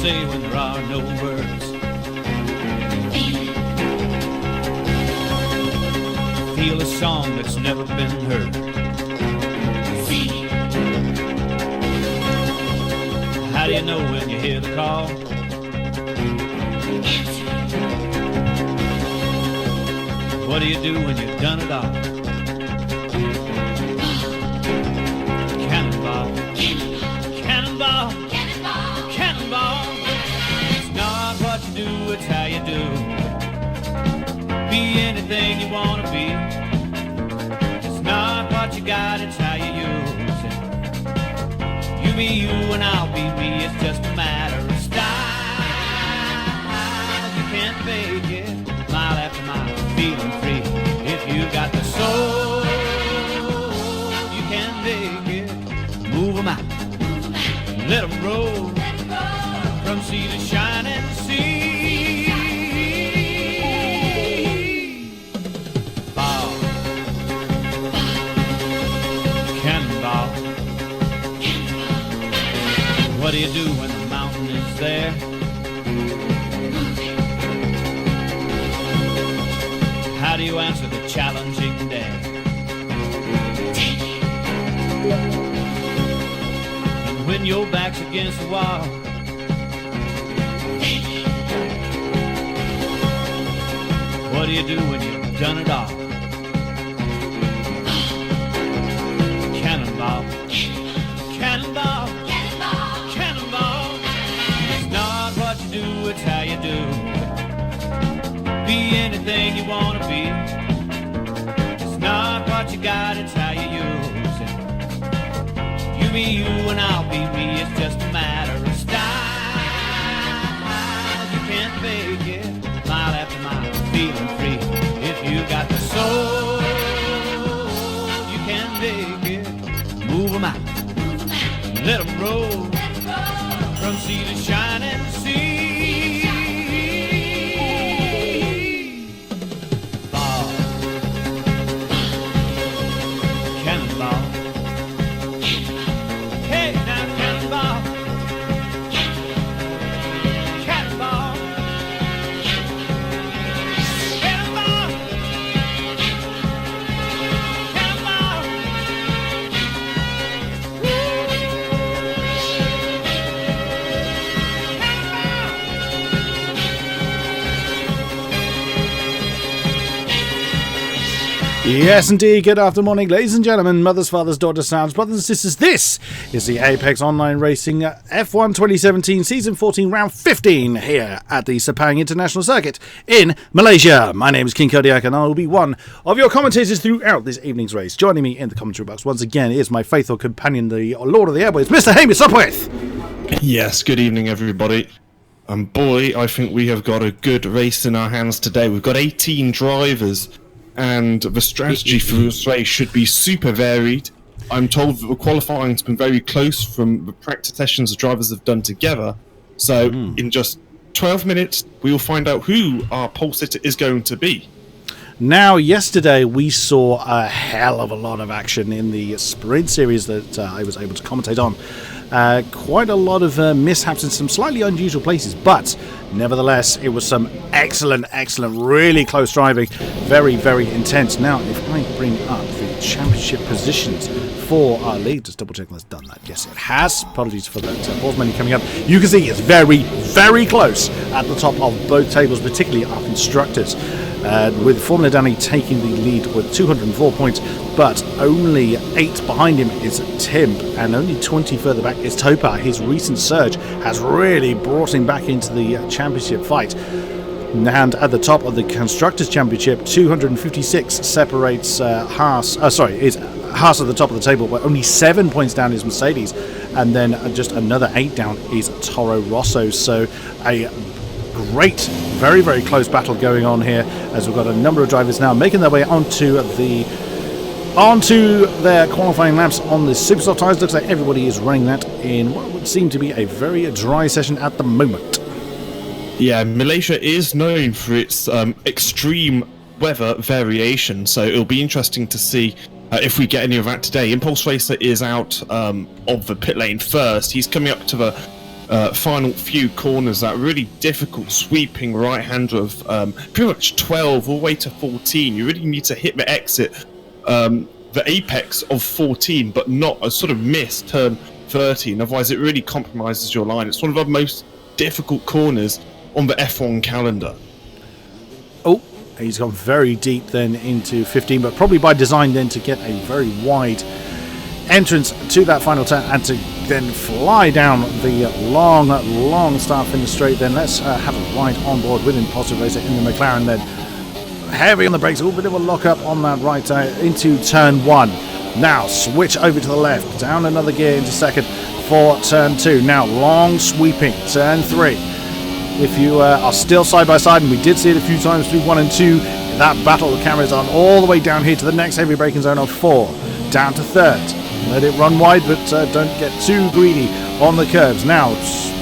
say when there are no words? Feel a song that's never been heard. How do you know when you hear the call? What do you do when you've done it all? Cannonball, cannonball, cannonball, cannonball. It's not what you do, it's how you do. Be anything you want to be. It's not what you got, it's how you use it. You be you and I'll be me, it's just a matter of style. You can't fake it, mile after mile, feeling free. If you got the soul, you can make it. Move 'em out, let 'em roll, from sea to shining sea. Ball, cannonball. What do you do when the mountain is there? How do you answer the challenging day? And when your back's against the wall, what do you do when you've done it all? Cannonball, cannonball, cannonball, cannonball. It's not what you do, it's how you do. Be anything you want to be. It's not what you got, it's how you use it. You be you and I'll be me, it's just a matter of style. You can't fake it, mile after mile, feeling free. If you got the soul, you can make it. Move 'em out, let 'em roll, from sea to shining sea. Yes, indeed. Good afternoon, morning, ladies and gentlemen, mothers, fathers, daughters, sons, brothers and sisters. This is the Apex Online Racing F1 2017 Season 14 Round 15 here at the Sepang International Circuit in Malaysia. My name is King-Kodiak and I will be one of your commentators throughout this evening's race. Joining me in the commentary box once again is my faithful companion, the Lord of the Airways, Mr. Hamish Sopwith. Yes, good evening, everybody. And boy, I think we have got a good race in our hands today. We've got 18 drivers. And the strategy for this race should be super varied. I'm told that the qualifying's been very close from the practice sessions the drivers have done together. So in just 12 minutes, we will find out who our pole sitter is going to be. Now, yesterday we saw a hell of a lot of action in the sprint series that I was able to commentate on. Quite a lot of mishaps in some slightly unusual places, but nevertheless, it was some excellent, really close driving. Very, very intense. Now, if I bring up the championship positions for our league, just double checking that's done that. Yes, it has. Apologies for that pause menu coming up. You can see it's very, very close at the top of both tables, particularly our constructors. With Formula Danny taking the lead with 204 points, but only 8 behind him is Tim, and only 20 further back is Topar. His recent surge has really brought him back into the championship fight. And at the top of the Constructors' Championship, 256 separates Haas. Is Haas at the top of the table, but only 7 points down is Mercedes, and then just another 8 down is Toro Rosso. So a great, very, very close battle going on here, as we've got a number of drivers now making their way onto their qualifying laps on the Supersoft tyres. Looks like everybody is running that in what would seem to be a very dry session at the moment. Yeah, Malaysia is known for its extreme weather variation, so it'll be interesting to see if we get any of that today. Impulse Racer is out of the pit lane first. He's coming up to the final few corners, that really difficult sweeping right-hander of pretty much 12 all the way to 14. You really need to hit the exit, the apex of 14, but not a sort of miss turn 13. Otherwise, it really compromises your line. It's one of the most difficult corners on the F1 calendar. Oh, he's gone very deep then into 15, but probably by design then to get a very wide entrance to that final turn and to then fly down the long start finish straight. Then let's have a ride on board with Impulsive Racer in the McLaren then. Heavy on the brakes, a little bit of a lock up on that right into turn 1. Now switch over to the left, down another gear into second for turn 2. Now long sweeping turn 3. If you are still side by side, and we did see it a few times through 1 and 2, that battle carries on all the way down here to the next heavy braking zone of 4, down to third. Let it run wide, but don't get too greedy on the curves. Now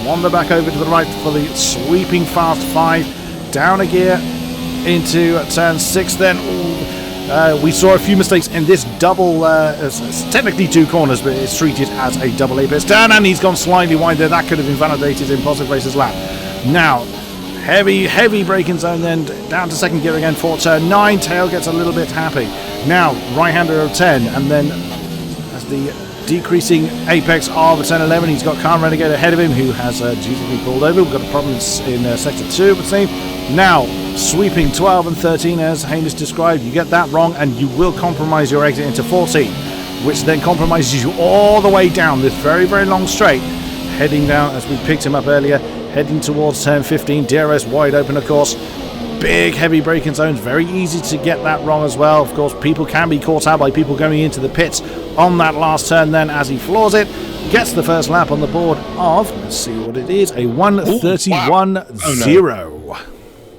wander back over to the right for the sweeping fast 5, down a gear into turn 6 then. We saw a few mistakes in this double, it's technically 2 corners, but it's treated as a double apex turn, and he's gone slightly wide there. That could have invalidated Impulsive Racer's lap. Now, heavy braking zone then, down to second gear again for turn 9. Tail gets a little bit happy. Now, right-hander of 10, and then as the decreasing apex of turn 11, he's got Khan Renegade ahead of him, who has dutifully pulled over. We've got a problem in sector 2, it would seem. Now, sweeping 12 and 13, as Hamish described, you get that wrong and you will compromise your exit into 14, which then compromises you all the way down this very long straight, heading down, as we picked him up earlier, heading towards turn 15. DRS wide open, of course. Big heavy braking zones, very easy to get that wrong as well. Of course, people can be caught out by people going into the pits on that last turn then, as he floors it. Gets the first lap on the board of, let's see what it is, a 1:31.0.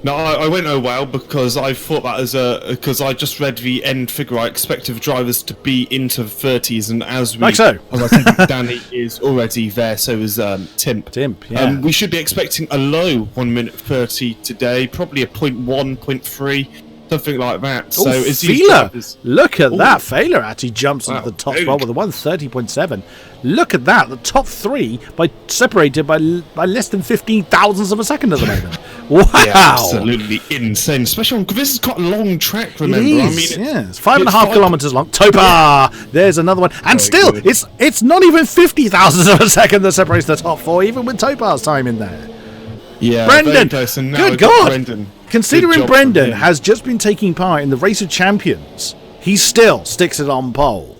No, I went oh wow because I thought that as because I just read the end figure. I expected drivers to be into the 30s, and as I think Danny is already there, so is Timp. Yeah. We should be expecting a low 1:30 today, probably a 0.1, 0.3, something like that. So is Fehler, look at that. Fehler actually jumps into the top spot with a 1:30.7. Look at that. The top 3 separated by less than 15 thousandths of a second at the moment. Wow. Yeah, absolutely insane. Especially because this is quite a long track, remember? It is, it's 5.5 kilometers long. Topa! There's another one. And still, it's not even 50 thousandths of a second that separates the top 4, even with Topa's time in there. Yeah, Brendan, good God. Brendan. Considering Brendan has just been taking part in the Race of Champions, he still sticks it on pole.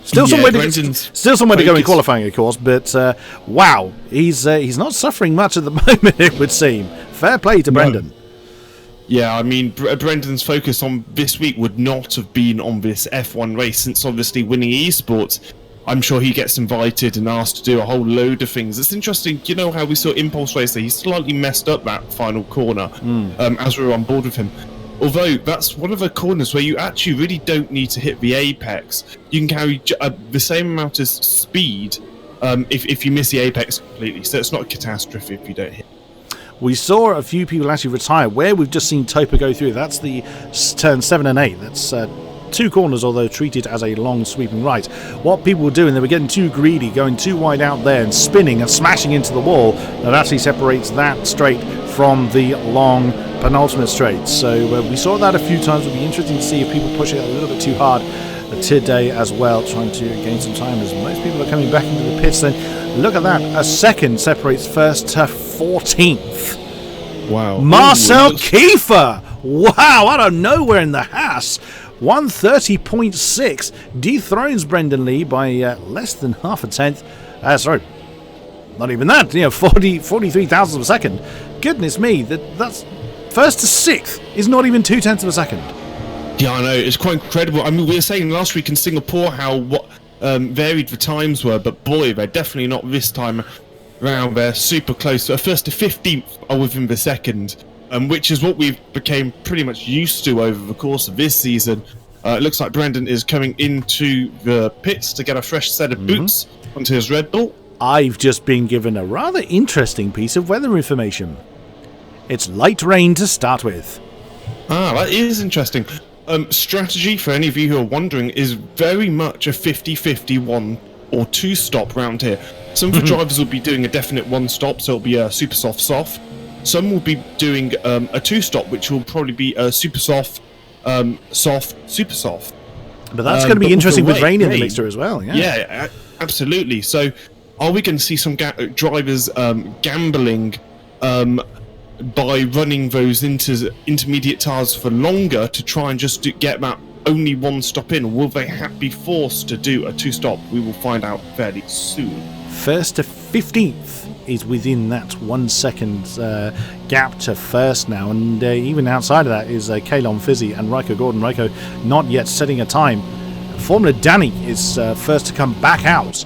Still somewhere to go in qualifying, of course, but wow, he's not suffering much at the moment, it would seem. Fair play to Brendan. Yeah, I mean, Brendan's focus on this week would not have been on this F1 race, since obviously winning esports, I'm sure he gets invited and asked to do a whole load of things. It's interesting, you know how we saw Impulse Racer, he slightly messed up that final corner as we were on board with him. Although that's one of the corners where you actually really don't need to hit the apex. You can carry the same amount of speed if you miss the apex completely, so it's not a catastrophe if you don't hit. We saw a few people actually retire where we've just seen Topa go through. That's the turn 7 and 8. That's 2 corners, although treated as a long sweeping right. What people were doing, they were getting too greedy, going too wide out there and spinning and smashing into the wall. That actually separates that straight from the long penultimate straight. So we saw that a few times. It'll be interesting to see if people push it a little bit too hard today as well, trying to gain some time as most people are coming back into the pits. Then look at that, a second separates first to 14th. Wow. Marcel Kiefer, wow, out of nowhere in the Haas. 1:30.6 dethrones Brendan Lee by less than half a tenth. Sorry, not even that. 43 thousandths of a second. Goodness me, that's first to 6th is not even 0.2 of a second. Yeah, I know, it's quite incredible. I mean, we were saying last week in Singapore how varied the times were, but boy, they're definitely not this time around. They're super close. So first to 15th are within the second. Which is what we've became pretty much used to over the course of this season. It looks like Brendan is coming into the pits to get a fresh set of boots onto his Red Bull. I've just been given a rather interesting piece of weather information. It's light rain to start with. Ah, that is interesting. Strategy, for any of you who are wondering, is very much a 50-50 one or two stop round here. Some of the drivers will be doing a definite one stop, so it'll be a super soft. Some will be doing a two stop, which will probably be a super soft, super soft. But that's going to be interesting with rain in the mixture as well. Yeah, absolutely. So, are we going to see some drivers gambling by running those intermediate tires for longer to try and just get that only one stop in? Or will they be forced to do a two stop? We will find out fairly soon. 1st to 15th is within that 1 second gap to first now, and even outside of that is Kalon Fizzy and Raiko Gordon. Raiko not yet setting a time. Formula Danny is first to come back out,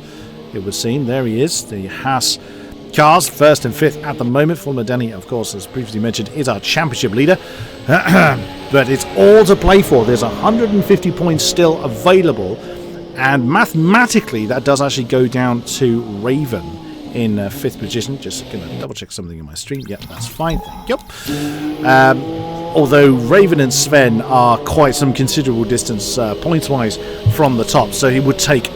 it would seem. There he is, the Haas cars, 1st and 5th at the moment. Formula Danny, of course, as previously mentioned, is our championship leader. But it's all to play for. There's 150 points still available, and mathematically that does actually go down to Raven in 5th position. Just going to double check something in my stream. Yep, that's fine, thank you. Although Raven and Sven are quite some considerable distance points wise from the top, so it would take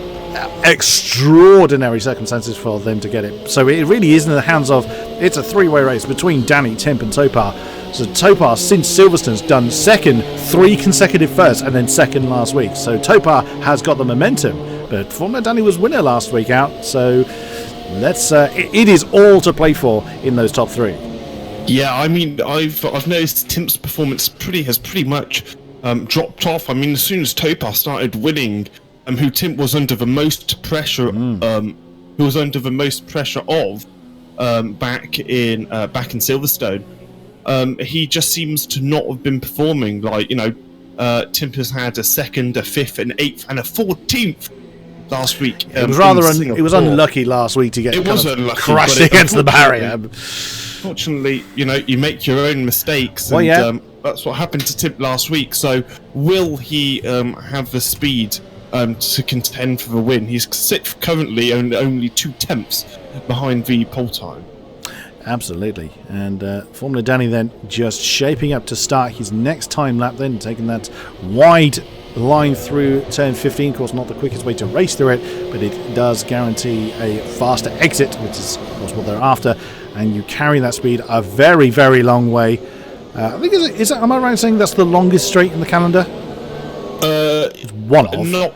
extraordinary circumstances for them to get it. So it really is in the hands of, it's a three-way race between Danny, Timp and Topar. So Topar, since Silverstone's done second 3 consecutive firsts and then second last week, so Topar has got the momentum. But Formula Danny was winner last week out, so let's it is all to play for in those top 3. Yeah, I mean, I've noticed Timp's performance has pretty much dropped off. I mean, as soon as Topar started winning, who Timp was under the most pressure, of back in Silverstone, he just seems to not have been performing. Like, Timp has had a 2nd, a 5th, an 8th, and a 14th last week. It was it was unlucky last week to get crashed against the barrier. Fortunately, you make your own mistakes, and that's what happened to Timp last week. So, will he have the speed to contend for the win? He's currently only 2 tenths behind the pole time. Absolutely. And Formula Danny then just shaping up to start his next time lap, then taking that wide line through turn 15. Of course, not the quickest way to race through it, but it does guarantee a faster exit, which is of course what they're after, and you carry that speed a very, very long way. I think am I right in saying that's the longest straight in the calendar? It's one of. No,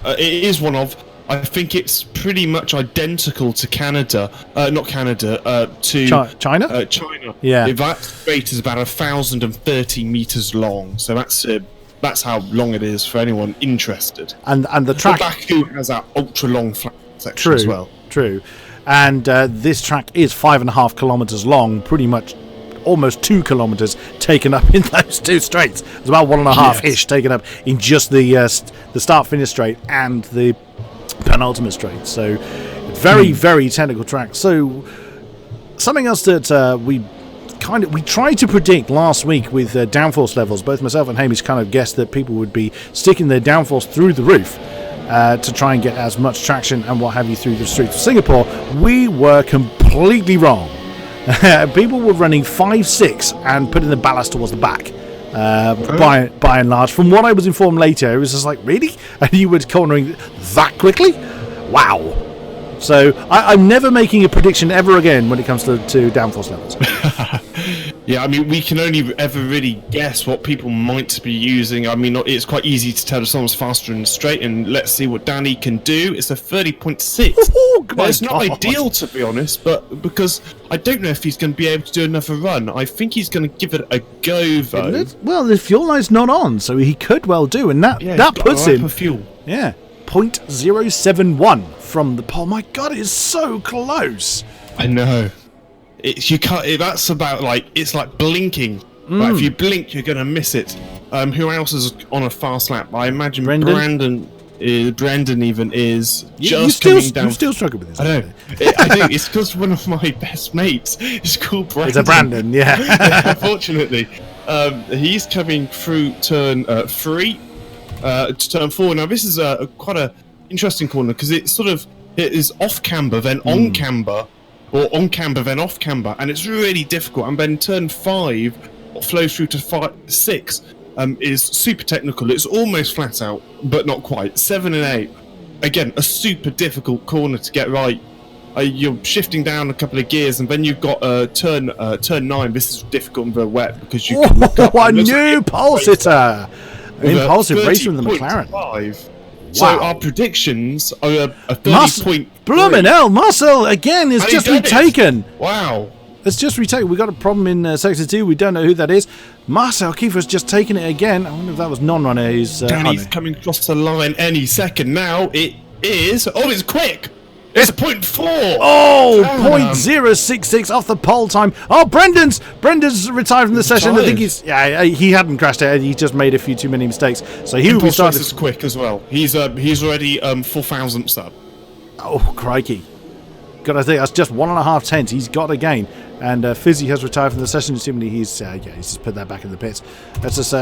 it is one of. I think it's pretty much identical to Canada. Not Canada. To China. China. Yeah. That straight is about 1,030 meters long. So that's how long it is for anyone interested. And the track. Baku has that ultra long flat section as well. True. And this track is 5.5 kilometers long, pretty much almost 2 kilometers taken up in those 2 straights. It's about 1.5-ish taken up in just the start-finish straight and the penultimate straight. So very, very technical track. So something else that we tried to predict last week with downforce levels. Both myself and Hamish kind of guessed that people would be sticking their downforce through the roof to try and get as much traction and what have you through the streets of Singapore. We were completely wrong. People were running 5-6 and putting the ballast towards the back. By and large, from what I was informed later, it was just like, really? And you were cornering that quickly? Wow. So I'm never making a prediction ever again when it comes to downforce levels. Yeah, I mean, we can only ever really guess what people might be using. I mean, it's quite easy to tell if someone's faster in the straight, and let's see what Danny can do. It's a 30.6. It's not ideal, to be honest, but because I don't know if he's going to be able to do another run. I think he's going to give it a go, though. Well, the fuel line's not on, so he could well do, and that puts him... fuel. Yeah, 0.071 from the pole. My God, it is so close. I know. You can't. That's about it's like blinking. Like if you blink, you're gonna miss it. Who else is on a fast lap? I imagine Brandon even is coming down. You still struggle with this. I know. I think it's because one of my best mates is called Brandon. It's a Brandon, yeah. Unfortunately, he's coming through turn 3 to turn 4. Now this is quite a interesting corner because it is off camber then on camber. Or on camber, then off camber, and it's really difficult. And then turn 5, what flows through to 6, is super technical. It's almost flat out, but not quite. 7 and 8 again, a super difficult corner to get right. You're shifting down a couple of gears, and then you've got turn 9. This is difficult and very wet because you can look up. A new pole sitter! Impulsive racer with the 30.5. McLaren. So Wow. our predictions are a 30.3. Bloomin' hell, Marcel again is And just he did it. retaken. Wow. It's just retaken. We got a problem in Sector 2. We don't know who that is. Marcel Kiefer's just taken it again. I wonder if that was non-runner. He's Danny's coming across the line any second now. It is. Oh, it's quick. It's a 0.4. Oh, Damn. 0.066 off the pole time. Oh, Brendan's retired from the session. I think he hadn't crashed it. He just made a few too many mistakes. So he will be Impulse starting. Race is quick as well. He's already 4,000th up. Oh, crikey. Got to think that's just 1.5 tenths. He's got a gain. And Fizzy has retired from the session. Assuming he's just put that back in the pits. That's just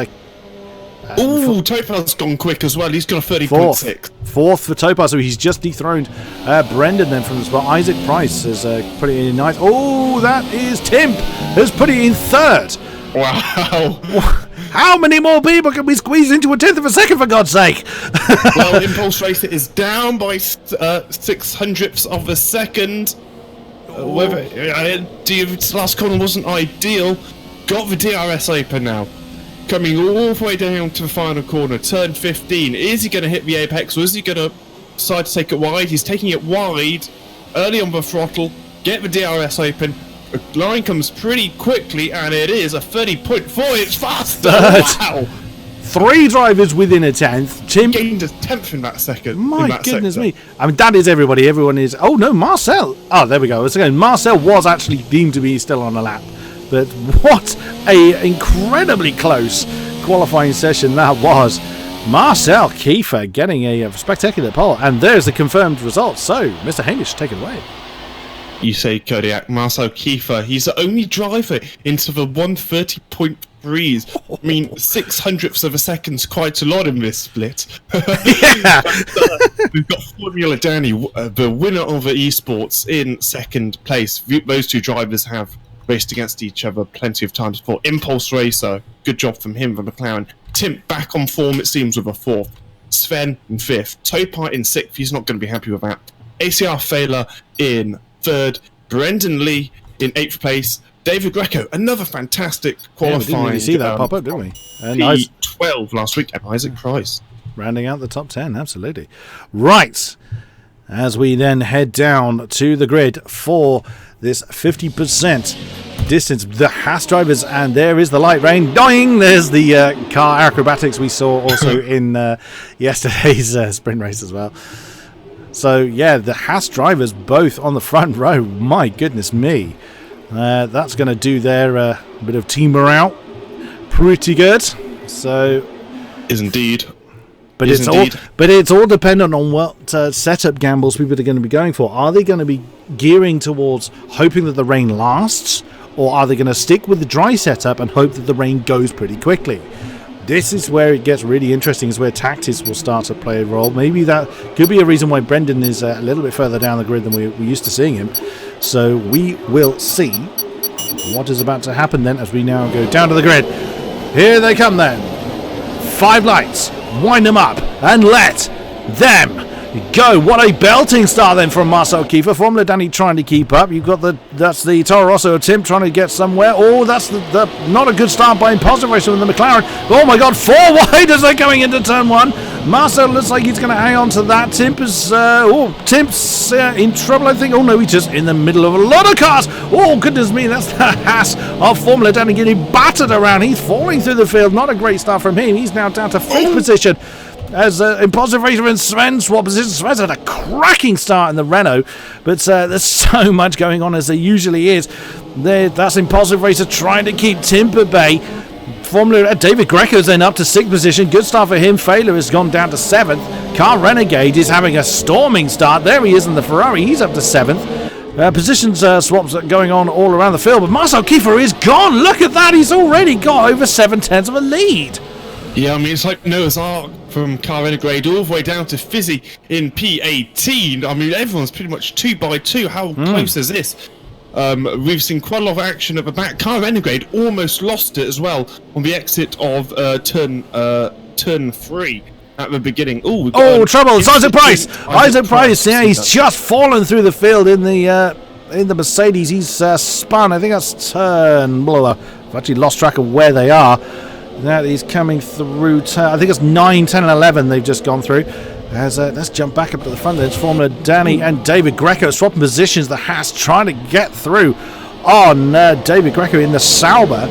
Ooh, Topal's gone quick as well. He's got a 30.6. Fourth for Topaz, so he's just dethroned Brendan then from the spot. Isaac Price has put it in ninth. Oh, that is Timp has put it in third. Wow. How many more people can we squeeze into a tenth of a second, for God's sake? Well, Impulse Racer is down by 600ths of a second. The last corner wasn't ideal. Got the DRS open now. Coming all the way down to the final corner, turn 15. Is he going to hit the apex, or is he going to decide to take it wide? He's taking it wide, early on the throttle, get the DRS open. The line comes pretty quickly, and it is a 30.4. It's faster! Wow! 3 drivers within a tenth. Tim Gained a tenth in that second. My goodness me. I mean, that is everybody. Everyone is... Oh, no, Marcel. Oh, there we go. Once again, Marcel was actually deemed to be still on a lap. But what a incredibly close qualifying session that was. Marcel Kiefer getting a spectacular pole. And there's the confirmed result. So, Mr. Hamish, take it away. You say Kodiak, Marcel Kiefer. He's the only driver into the 130.3s. I mean, 600ths of a second's quite a lot in this split. Yeah. We've got Formula Danny, the winner of the esports, in second place. Those two drivers have raced against each other plenty of times before. Impulse Racer, good job from him, from McLaren. Tim back on form, it seems, with a 4th. Sven in 5th. Topar in 6th. He's not going to be happy with that. ACR Failer in 3rd. Brendan Lee in 8th place. David Greco, another fantastic qualifying. We didn't really see that pop up, did we? And P12 last week, and Isaac Price. Rounding out the top 10, absolutely. Right. As we then head down to the grid for this 50% distance, the Haas drivers, and there is the light rain. Doing! There's the car acrobatics we saw also in yesterday's sprint race as well. So, yeah, the Haas drivers both on the front row. My goodness me. That's going to do their bit of team morale pretty good. So, Is indeed. But it's all dependent on what setup gambles people are going to be going for. Are they going to be gearing towards hoping that the rain lasts, or are they going to stick with the dry setup and hope that the rain goes pretty quickly? This is where it gets really interesting, is where tactics will start to play a role. Maybe that could be a reason why Brendan is a little bit further down the grid than we're used to seeing him. So we will see what is about to happen then as we now go down to the grid. Here they come then. 5 lights. Wind them up and let them go. What a belting start then from Marcel Kiefer. Formula Danny trying to keep up. You've got that's the Toro Rosso Tim trying to get somewhere. Oh, that's the not a good start by Impulsive Racer with the McLaren. Oh my God, 4 wide as they're going into turn 1. Marcel looks like he's going to hang on to that. Timp's in trouble, I think. Oh no, he's just in the middle of a lot of cars. Oh goodness me, that's the Haas of Formula Danny getting battered around. He's falling through the field. Not a great start from him. He's now down to 5th position. As Impulsive Racer and Sven swap positions. Sven's had a cracking start in the Renault, but there's so much going on as there usually is. That's Impulsive Racer trying to keep Tim at bay. Formula David Greco's then up to 6th position. Good start for him. Failer has gone down to 7th. Car Renegade is having a storming start. There he is in the Ferrari. He's up to 7th. Positions swaps going on all around the field, but Marcel Kiefer is gone. Look at that. He's already got over 7/10 of a lead. Yeah, I mean, it's like Noah's Ark from Car Renegade all the way down to Fizzy in P18. I mean, everyone's pretty much 2 by 2. How close is this? We've seen quite a lot of action at the back. Car Renegade almost lost it as well on the exit of turn 3. at the beginning. Oh, trouble! It's Isaac Price! Isaac Price, yeah, he's just fallen through the field in the Mercedes. He's spun. I think that's turn. Blah, blah. I've actually lost track of where they are. That is coming through. I think it's 9, 10, and 11 they've just gone through. Let's jump back up to the front. There's Formula Danny and David Greco swapping positions. The Haas trying to get through on David Greco in the Sauber.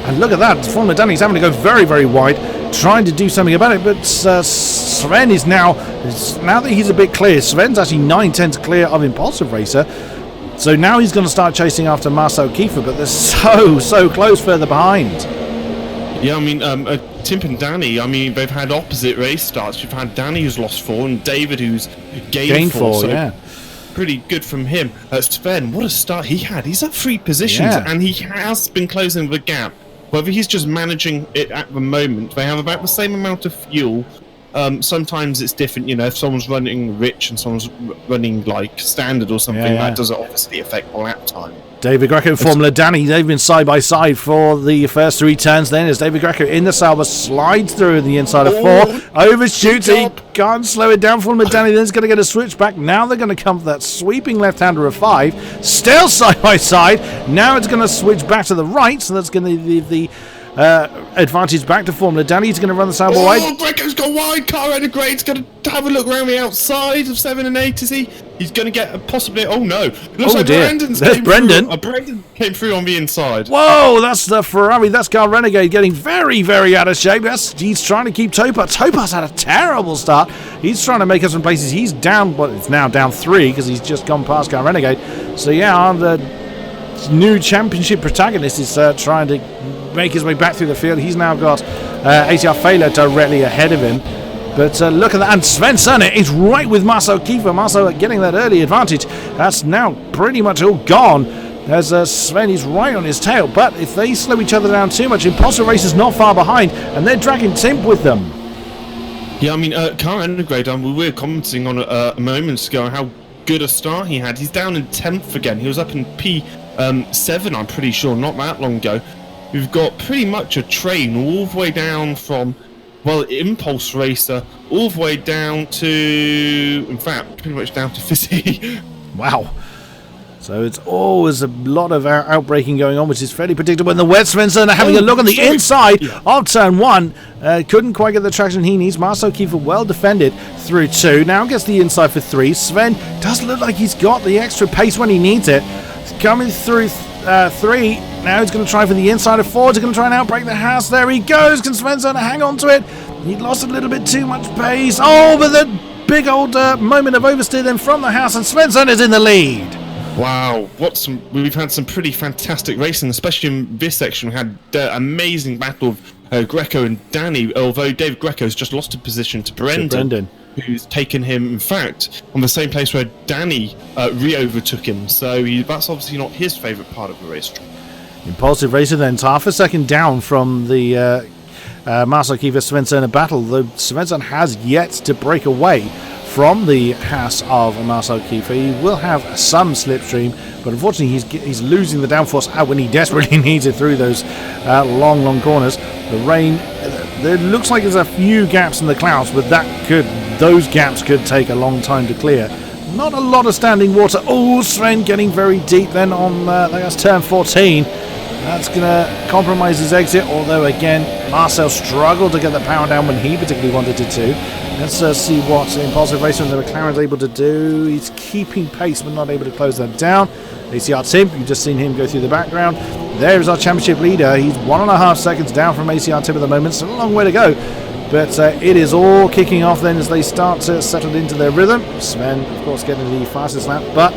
And look at that. Formula Danny's having to go very, very wide, trying to do something about it. But Sven is now that he's a bit clear, Sven's actually 9/10 clear of Impulsive Racer. So now he's going to start chasing after Marcel Kiefer, but they're so close further behind. Yeah, I mean, Tim and Danny, I mean, they've had opposite race starts. You've had Danny who's lost 4 and David who's gained 4. So yeah. Pretty good from him. Sven, what a start he had. He's up 3 positions and he has been closing the gap. Whether he's just managing it at the moment, they have about the same amount of fuel. Sometimes it's different, you know, if someone's running rich and someone's running like standard or something, that doesn't obviously affect the lap time. David Greco and Formula Danny, they've been side by side for the first 3 turns. Then as David Greco in the Sauber slides through the inside of 4, overshoots, he can't slow it down. Formula Danny then is going to get a switch back. Now they're going to come for that sweeping left-hander of 5, still side by side. Now it's going to switch back to the right, so that's going to leave the advantage back to Formula Danny. He's going to run the Sauber wide. Greco's gone wide. Car Renegades going to have a look around the outside of 7 and 8, is he? He's going to get possibly. Oh no! Looks like dear. Brendan's There's came Brendan. Through. Brendan came through on the inside. Whoa! That's the Ferrari. That's Car Renegade getting very, very out of shape. He's trying to keep Topaz. Topaz had a terrible start. He's trying to make us some places. He's down. Well, it's now down 3 because he's just gone past Car Renegade. So yeah, the new championship protagonist is trying to make his way back through the field. He's now got ACR Failer directly ahead of him. But look at that, and Sven Serner is right with Marcel Kiefer. Marcel getting that early advantage. That's now pretty much all gone, as Sven is right on his tail. But if they slow each other down too much, Impulsive Racer's not far behind, and they're dragging Timp with them. Yeah, I mean, Car Renegade, we were commenting on a moment ago how good a start he had. He's down in 10th again. He was up in P7, I'm pretty sure, not that long ago. We've got pretty much a train all the way down from, well, Impulse Racer, all the way down to, in fact, pretty much down to Fizzy. Wow. So it's always a lot of outbreaking going on, which is fairly predictable. And the wet Svensson are having a look on the inside of turn 1. Couldn't quite get the traction he needs. Marcel Kiefer well defended through 2. Now gets the inside for 3. Sven does look like he's got the extra pace when he needs it. He's coming through 3. Now he's going to try for the inside of 4. He's going to try and outbreak the Haas. There he goes. Can Svensson hang on to it? He lost a little bit too much pace. Oh, but the big old moment of oversteer then from the Haas, and Svensson is in the lead. Wow, we've had some pretty fantastic racing, especially in this section. We had the amazing battle of Greco and Danny, although David Greco's just lost a position to Brendan, who's taken him, in fact, on the same place where Danny re-overtook him. So that's obviously not his favourite part of the race. Impulsive Racer then half a second down from the Marcel Kiefer Svensson battle, though Svensson has yet to break away from the Haas of Marcel Kiefer. He will have some slipstream, but unfortunately he's losing the downforce out when he desperately needs it through those long corners. The rain, there looks like there's a few gaps in the clouds, but those gaps could take a long time to clear. Not a lot of standing water. Oh, Sven getting very deep then on, that's turn 14. That's going to compromise his exit, although again, Marcel struggled to get the power down when he particularly wanted it to. Let's see what Impulsive Racer and the McLaren's able to do. He's keeping pace but not able to close that down. ACR Timp, you've just seen him go through the background. There's our championship leader. He's 1.5 seconds down from ACR Timp at the moment. Still a long way to go. But it is all kicking off then as they start to settle into their rhythm. Sven, of course, getting the fastest lap. But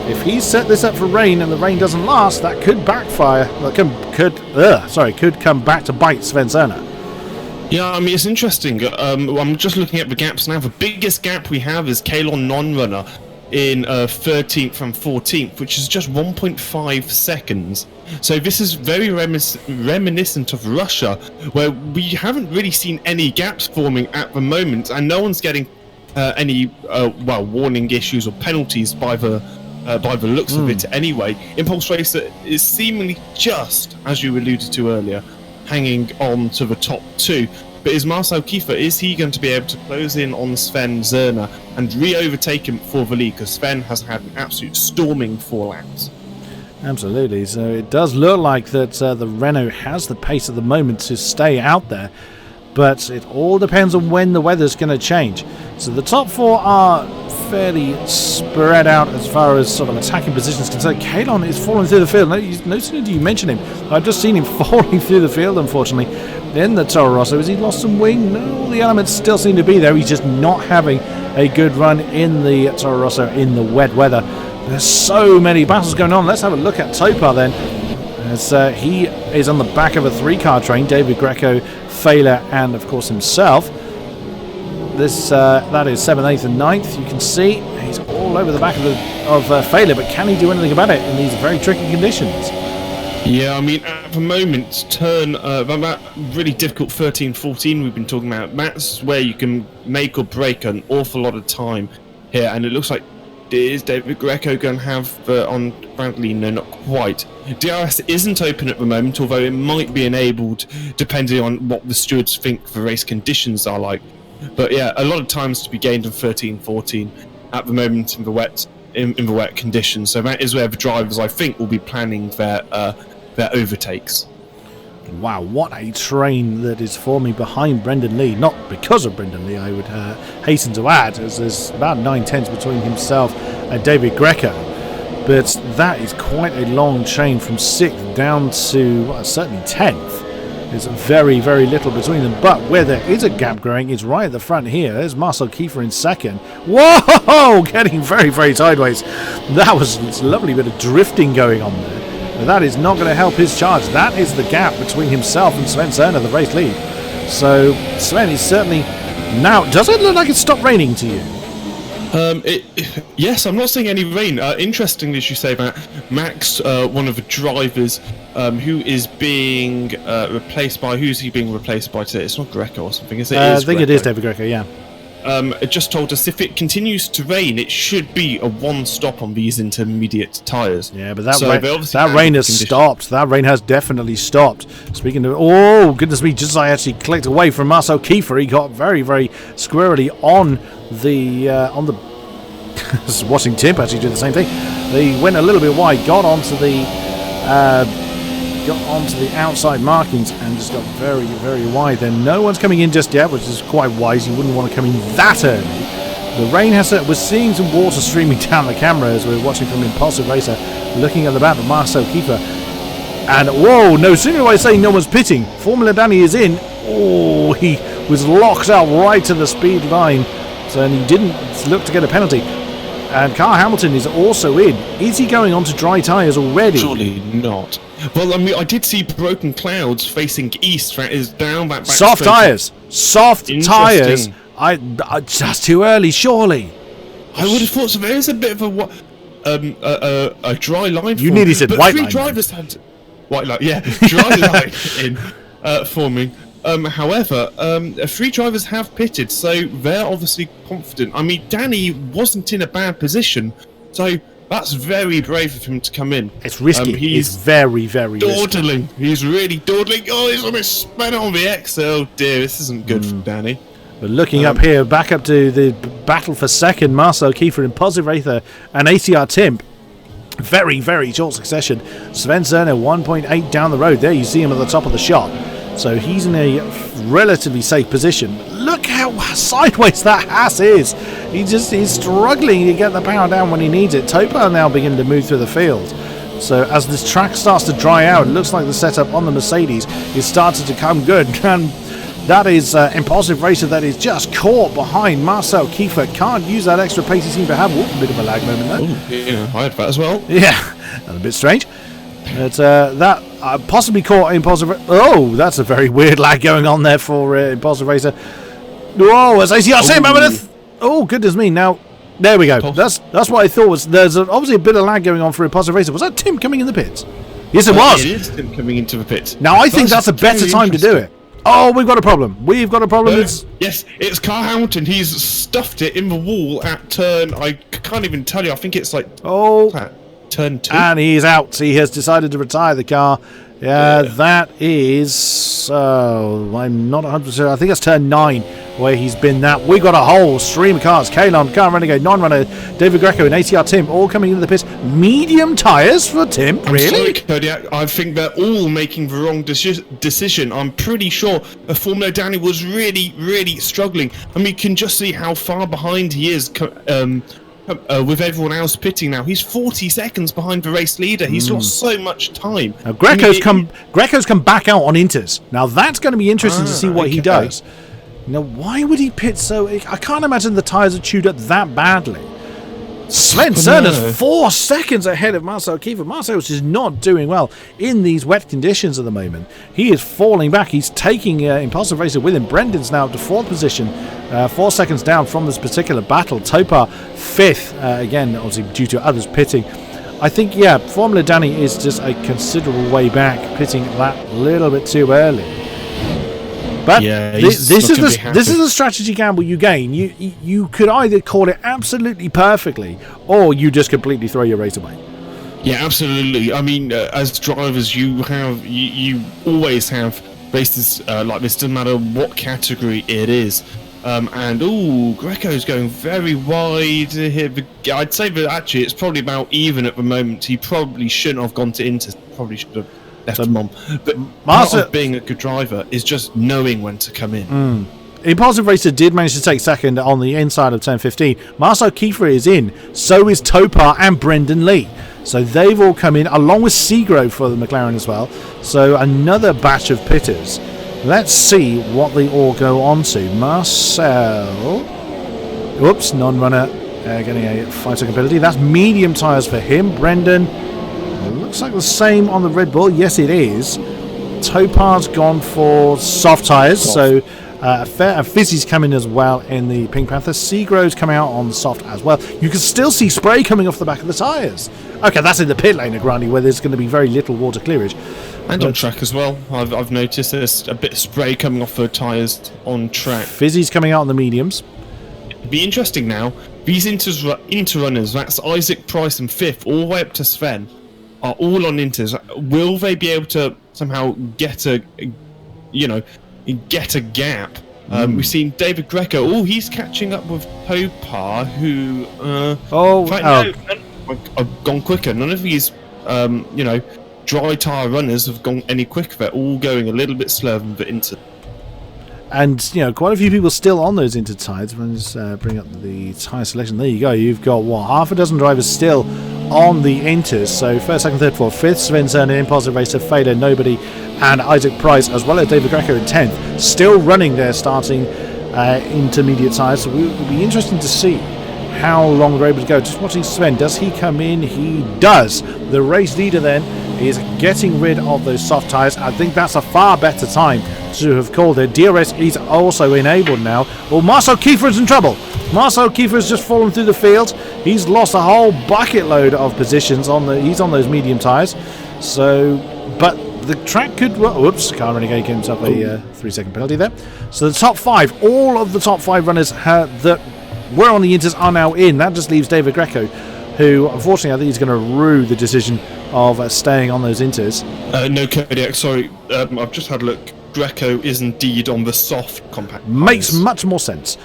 if he set this up for rain and the rain doesn't last, that could backfire. That could come back to bite Sven Serner. Yeah, I mean, it's interesting. I'm just looking at the gaps now. The biggest gap we have is Kalon Non-Runner in 13th and 14th, which is just 1.5 seconds. So this is very reminiscent of Russia, where we haven't really seen any gaps forming at the moment, and no one's getting any warning issues or penalties by the looks of it anyway. Impulse Racer is seemingly just, as you alluded to earlier, hanging on to the top 2. But is Marcel Kiefer, is he going to be able to close in on Sven Zerner and re-overtake him for the lead? Because Sven has had an absolute storming 4 laps. Absolutely. So it does look like that the Renault has the pace at the moment to stay out there. But it all depends on when the weather's going to change. So the top 4 are fairly spread out as far as sort of attacking positions concerned. Kalon is falling through the field. No sooner do you mention him, I've just seen him falling through the field, unfortunately, in the Toro Rosso. Has he lost some wing? No, all the elements still seem to be there. He's just not having a good run in the Toro Rosso in the wet weather. There's so many battles going on. Let's have a look at Topar then, as he is on the back of a 3-car train. David Greco, Failer, and of course himself. This that is 7th, 8th and 9th. You can see he's all over the back of Failer, but can he do anything about it in these very tricky conditions? Yeah, I mean, at the moment, that really difficult 13-14 we've been talking about, that's where you can make or break an awful lot of time here, and it looks like, is David Greco going to have on Bradley? No, not quite. DRS isn't open at the moment, although it might be enabled depending on what the stewards think the race conditions are like. But yeah, a lot of times to be gained in 13-14 at the moment in the wet conditions. So that is where the drivers, I think, will be planning their overtakes. Wow, what a train that is forming behind Brendan Lee. Not because of Brendan Lee, I would hasten to add, as there's about 9/10 between himself and David Greco. But that is quite a long chain from 6th down to certainly 10th. There's very, very little between them. But where there is a gap growing is right at the front here. There's Marcel Kiefer in 2nd. Whoa! Getting very, very sideways. That was a lovely bit of drifting going on there. But that is not going to help his charge. That is the gap between himself and Sven Zerner, the race lead. So Sven is certainly now. Does it look like it's stopped raining to you? Yes, I'm not seeing any rain. Interestingly, as you say that, Max, one of the drivers, who is being replaced by, who's he being replaced by today? It's not Greco or something, is it? I think it is David Greco, yeah. It just told us if it continues to rain, it should be a 1 stop on these intermediate tyres. Yeah, but that rain has stopped. That rain has definitely stopped. Speaking of, oh goodness me! Just as I actually clicked away from Marcel Kiefer, he got very, very squirrely on the watching Tim actually do the same thing. They went a little bit wide, got onto the outside markings and just got very, very wide. Then no one's coming in just yet, which is quite wise. You wouldn't want to come in that early. The rain we're seeing some water streaming down the camera as we're watching from Impulsive Racer, looking at the back of Marcel Kiefer. And whoa, no sooner do I say no one's pitting. Formula Danny is in. Oh, he was locked out right to the speed line, and he didn't look to get a penalty. And Carl Hamilton is also in. Is he going on to dry tyres already? Surely not. Well, I mean, I did see broken clouds facing east. That is down that back. Soft tyres. Soft tyres. That's too early, surely. I would have thought so. There is a bit of a dry line. You nearly said white line. Drivers had white line. Yeah, dry line in forming. However, 3 drivers have pitted, so they're obviously confident. I mean, Danny wasn't in a bad position, so that's very brave of him to come in. It's risky. He's very, very dawdling. risky. He's really dawdling. Oh, he's almost spun on the X. Oh dear, this isn't good for Danny. But looking up here, back up to the battle for 2nd, Marcel Kiefer, Impulsive Racer, and ACR Timp. Very, very short succession. Sven Zerner 1.8 down the road. There you see him at the top of the shot. So he's in a relatively safe position. Look how sideways that Haas is. He's struggling to get the power down when he needs it. Topar now beginning to move through the field. So as this track starts to dry out, it looks like the setup on the Mercedes is starting to come good. And that is Impulsive Racer that is just caught behind Marcel Kiefer. Can't use that extra pace he seemed to have. A bit of a lag moment there. Oh, yeah, I had that as well. Yeah, that's a bit strange. But that possibly caught Impulsive. Oh, that's a very weird lag going on there for Impulsive Racer. Whoa, as ACR Tim. Oh, goodness me! Now, there we go. That's what I thought was. There's obviously a bit of lag going on for Impulsive Racer. Was that Tim coming in the pits? Yes, it was. It is Tim coming into the pits. Now I think that's a better time to do it. Oh, we've got a problem. We've got a problem. Yes, it's Carl Hamilton. He's stuffed it in the wall at turn. I can't even tell you. I think it's like turn 2. And he's out. He has decided to retire the car. That is... I'm not 100%. I think it's turn 9 where he's been that. We got a whole stream of cars. Kalon, Car Renegade, Non-Runner, David Greco and ATR Tim all coming into the pits. Medium tyres for Tim. I'm really? sorry, Kodiak. I think they're all making the wrong decision. I'm pretty sure Formula Danny was really, really struggling. I mean, you can just see how far behind he is with everyone else pitting now. He's 40 seconds behind the race leader. He's lost so much time. Now, Greco's come back out on Inters. Now, that's going to be interesting to see what he does. Now, why would he pit so... I can't imagine the tyres are chewed up that badly. Sven Cerner's 4 seconds ahead of Marcel Kiefer. Marcel is just not doing well in these wet conditions at the moment. He is falling back. He's taking Impulsive Racer with him. Brendan's now up to 4th position, 4 seconds down from this particular battle. Topar 5th, again, obviously due to others pitting. I think, Formula Danny is just a considerable way back, pitting that little bit too early. But this is a strategy gamble you gain. You could either call it absolutely perfectly, or you just completely throw your race away. Yeah, absolutely. I mean, as drivers, you always have races like this. Doesn't matter what category it is. Greco's going very wide here. I'd say that actually it's probably about even at the moment. He probably shouldn't have gone to Inter. Probably should have left him on. But part of being a good driver is just knowing when to come in. Impulsive Racer did manage to take second on the inside of turn 15. Marcel Kiefer is in. So is Topar and Brendan Lee. So they've all come in, along with Seagrove for the McLaren as well. So another batch of pitters. Let's see what they all go on to. Marcel... Whoops, non-runner getting a 5-second penalty. That's medium tyres for him. Brendan... Looks like the same on the Red Bull. Yes, it is. Topar's gone for soft tyres, so Fizzy's coming as well in the Pink Panther. Seagrove's coming out on soft as well. You can still see spray coming off the back of the tyres. Okay, that's in the pit lane, Agrani, where there's going to be very little water clearage. And on track as well. I've noticed there's a bit of spray coming off the tyres on track. Fizzy's coming out on the mediums. It'd be interesting now. These inter-runners, that's Isaac Price and 5th, all the way up to Sven, are all on Inters. Will they be able to somehow get a gap? We've seen David Greco. Oh, he's catching up with Topar, who I've gone quicker. None of these dry tyre runners have gone any quicker. They're all going a little bit slower than the Inter. And, quite a few people still on those Inter tyres. Let's bring up the tyre selection. There you go. You've got, half a dozen drivers still on the Inters. So, 1st, 2nd, 3rd, 4th, 5th, Sven Cerner, Impulsive Racer, Fader, Nobody, and Isaac Price, as well as David Greco in 10th. Still running their starting intermediate tyres. So, it will be interesting to see how long they're able to go. Just watching Sven. Does he come in? He does. The race leader then is getting rid of those soft tyres. I think that's a far better time to have called it. DRS is also enabled now. Well, Marcel Kiefer is in trouble. Marcel Kiefer has just fallen through the field. He's lost a whole bucket load of positions he's on those medium tyres. So, but the track could... Whoops, Car Renegade gave himself a 3-second penalty there. So the top 5, all of the top 5 runners that were on the Inters are now in. That just leaves David Greco, who, unfortunately, I think he's going to rue the decision of staying on those Inters. No, Kodiak, sorry. I've just had a look. Greco is indeed on the soft compact. Makes much more sense.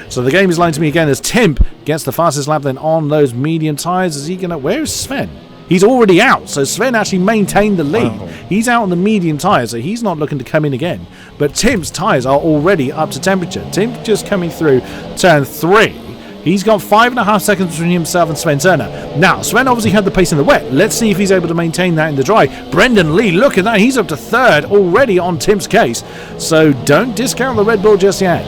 So the game is lying to me again as Timp gets the fastest lap then on those medium tyres. Is he going to... Where is Sven? He's already out. So Sven actually maintained the lead. Wow. He's out on the medium tyres, so he's not looking to come in again. But Timp's tyres are already up to temperature. Timp just coming through turn 3. He's got 5.5 seconds between himself and Sven Cerner. Now, Sven obviously had the pace in the wet. Let's see if he's able to maintain that in the dry. Brendan Lee, look at that. He's up to 3rd already on Tim's case. So don't discount the Red Bull just yet.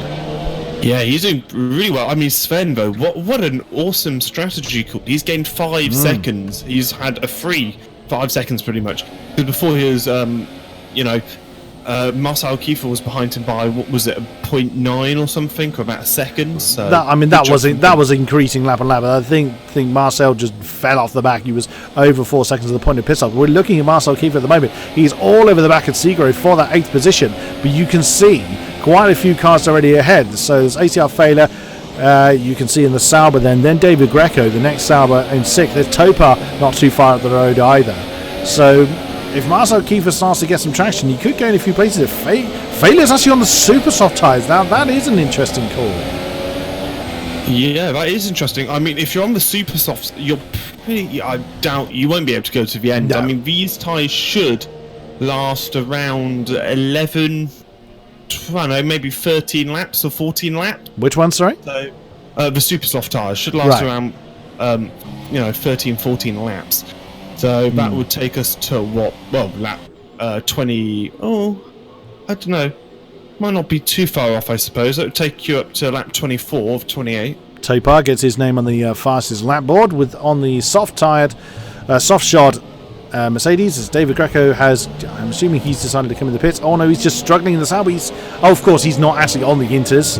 Yeah, he's doing really well. I mean, Sven, though, what an awesome strategy. He's gained 5 seconds. He's had a free 5 seconds, pretty much. Because before he was, Marcel Kiefer was behind him by, what was it, 0.9 or something, or about a second. So that was increasing lap on lap. I think Marcel just fell off the back. He was over 4 seconds at the point of pit stop. We're looking at Marcel Kiefer at the moment. He's all over the back at Seagrove for that 8th position, but you can see quite a few cars already ahead. So there's ATR Failure, You can see in the Sauber then David Greco, the next Sauber in 6th. There's Topar not too far up the road either. So if Marcel Kiefer starts to get some traction, he could gain a few places. Failure's actually on the super soft tyres. Now that is an interesting call. Yeah, that is interesting. I mean, if you're on the super softs, I doubt you won't be able to go to the end. No. I mean, these tyres should last around 11, I don't know, maybe 13 laps or 14 laps. Which one, sorry? So, the super soft tyres should last around, 13, 14 laps. So that would take us to what? Well, lap 20. Oh, I don't know. Might not be too far off, I suppose. It would take you up to lap 24 of 28. Topar gets his name on the fastest lap board on the soft-tyred, soft-shod Mercedes. As David Greco has, I'm assuming he's decided to come in the pits. Oh no, he's just struggling in the Sauber. Of course, he's not actually on the Inters.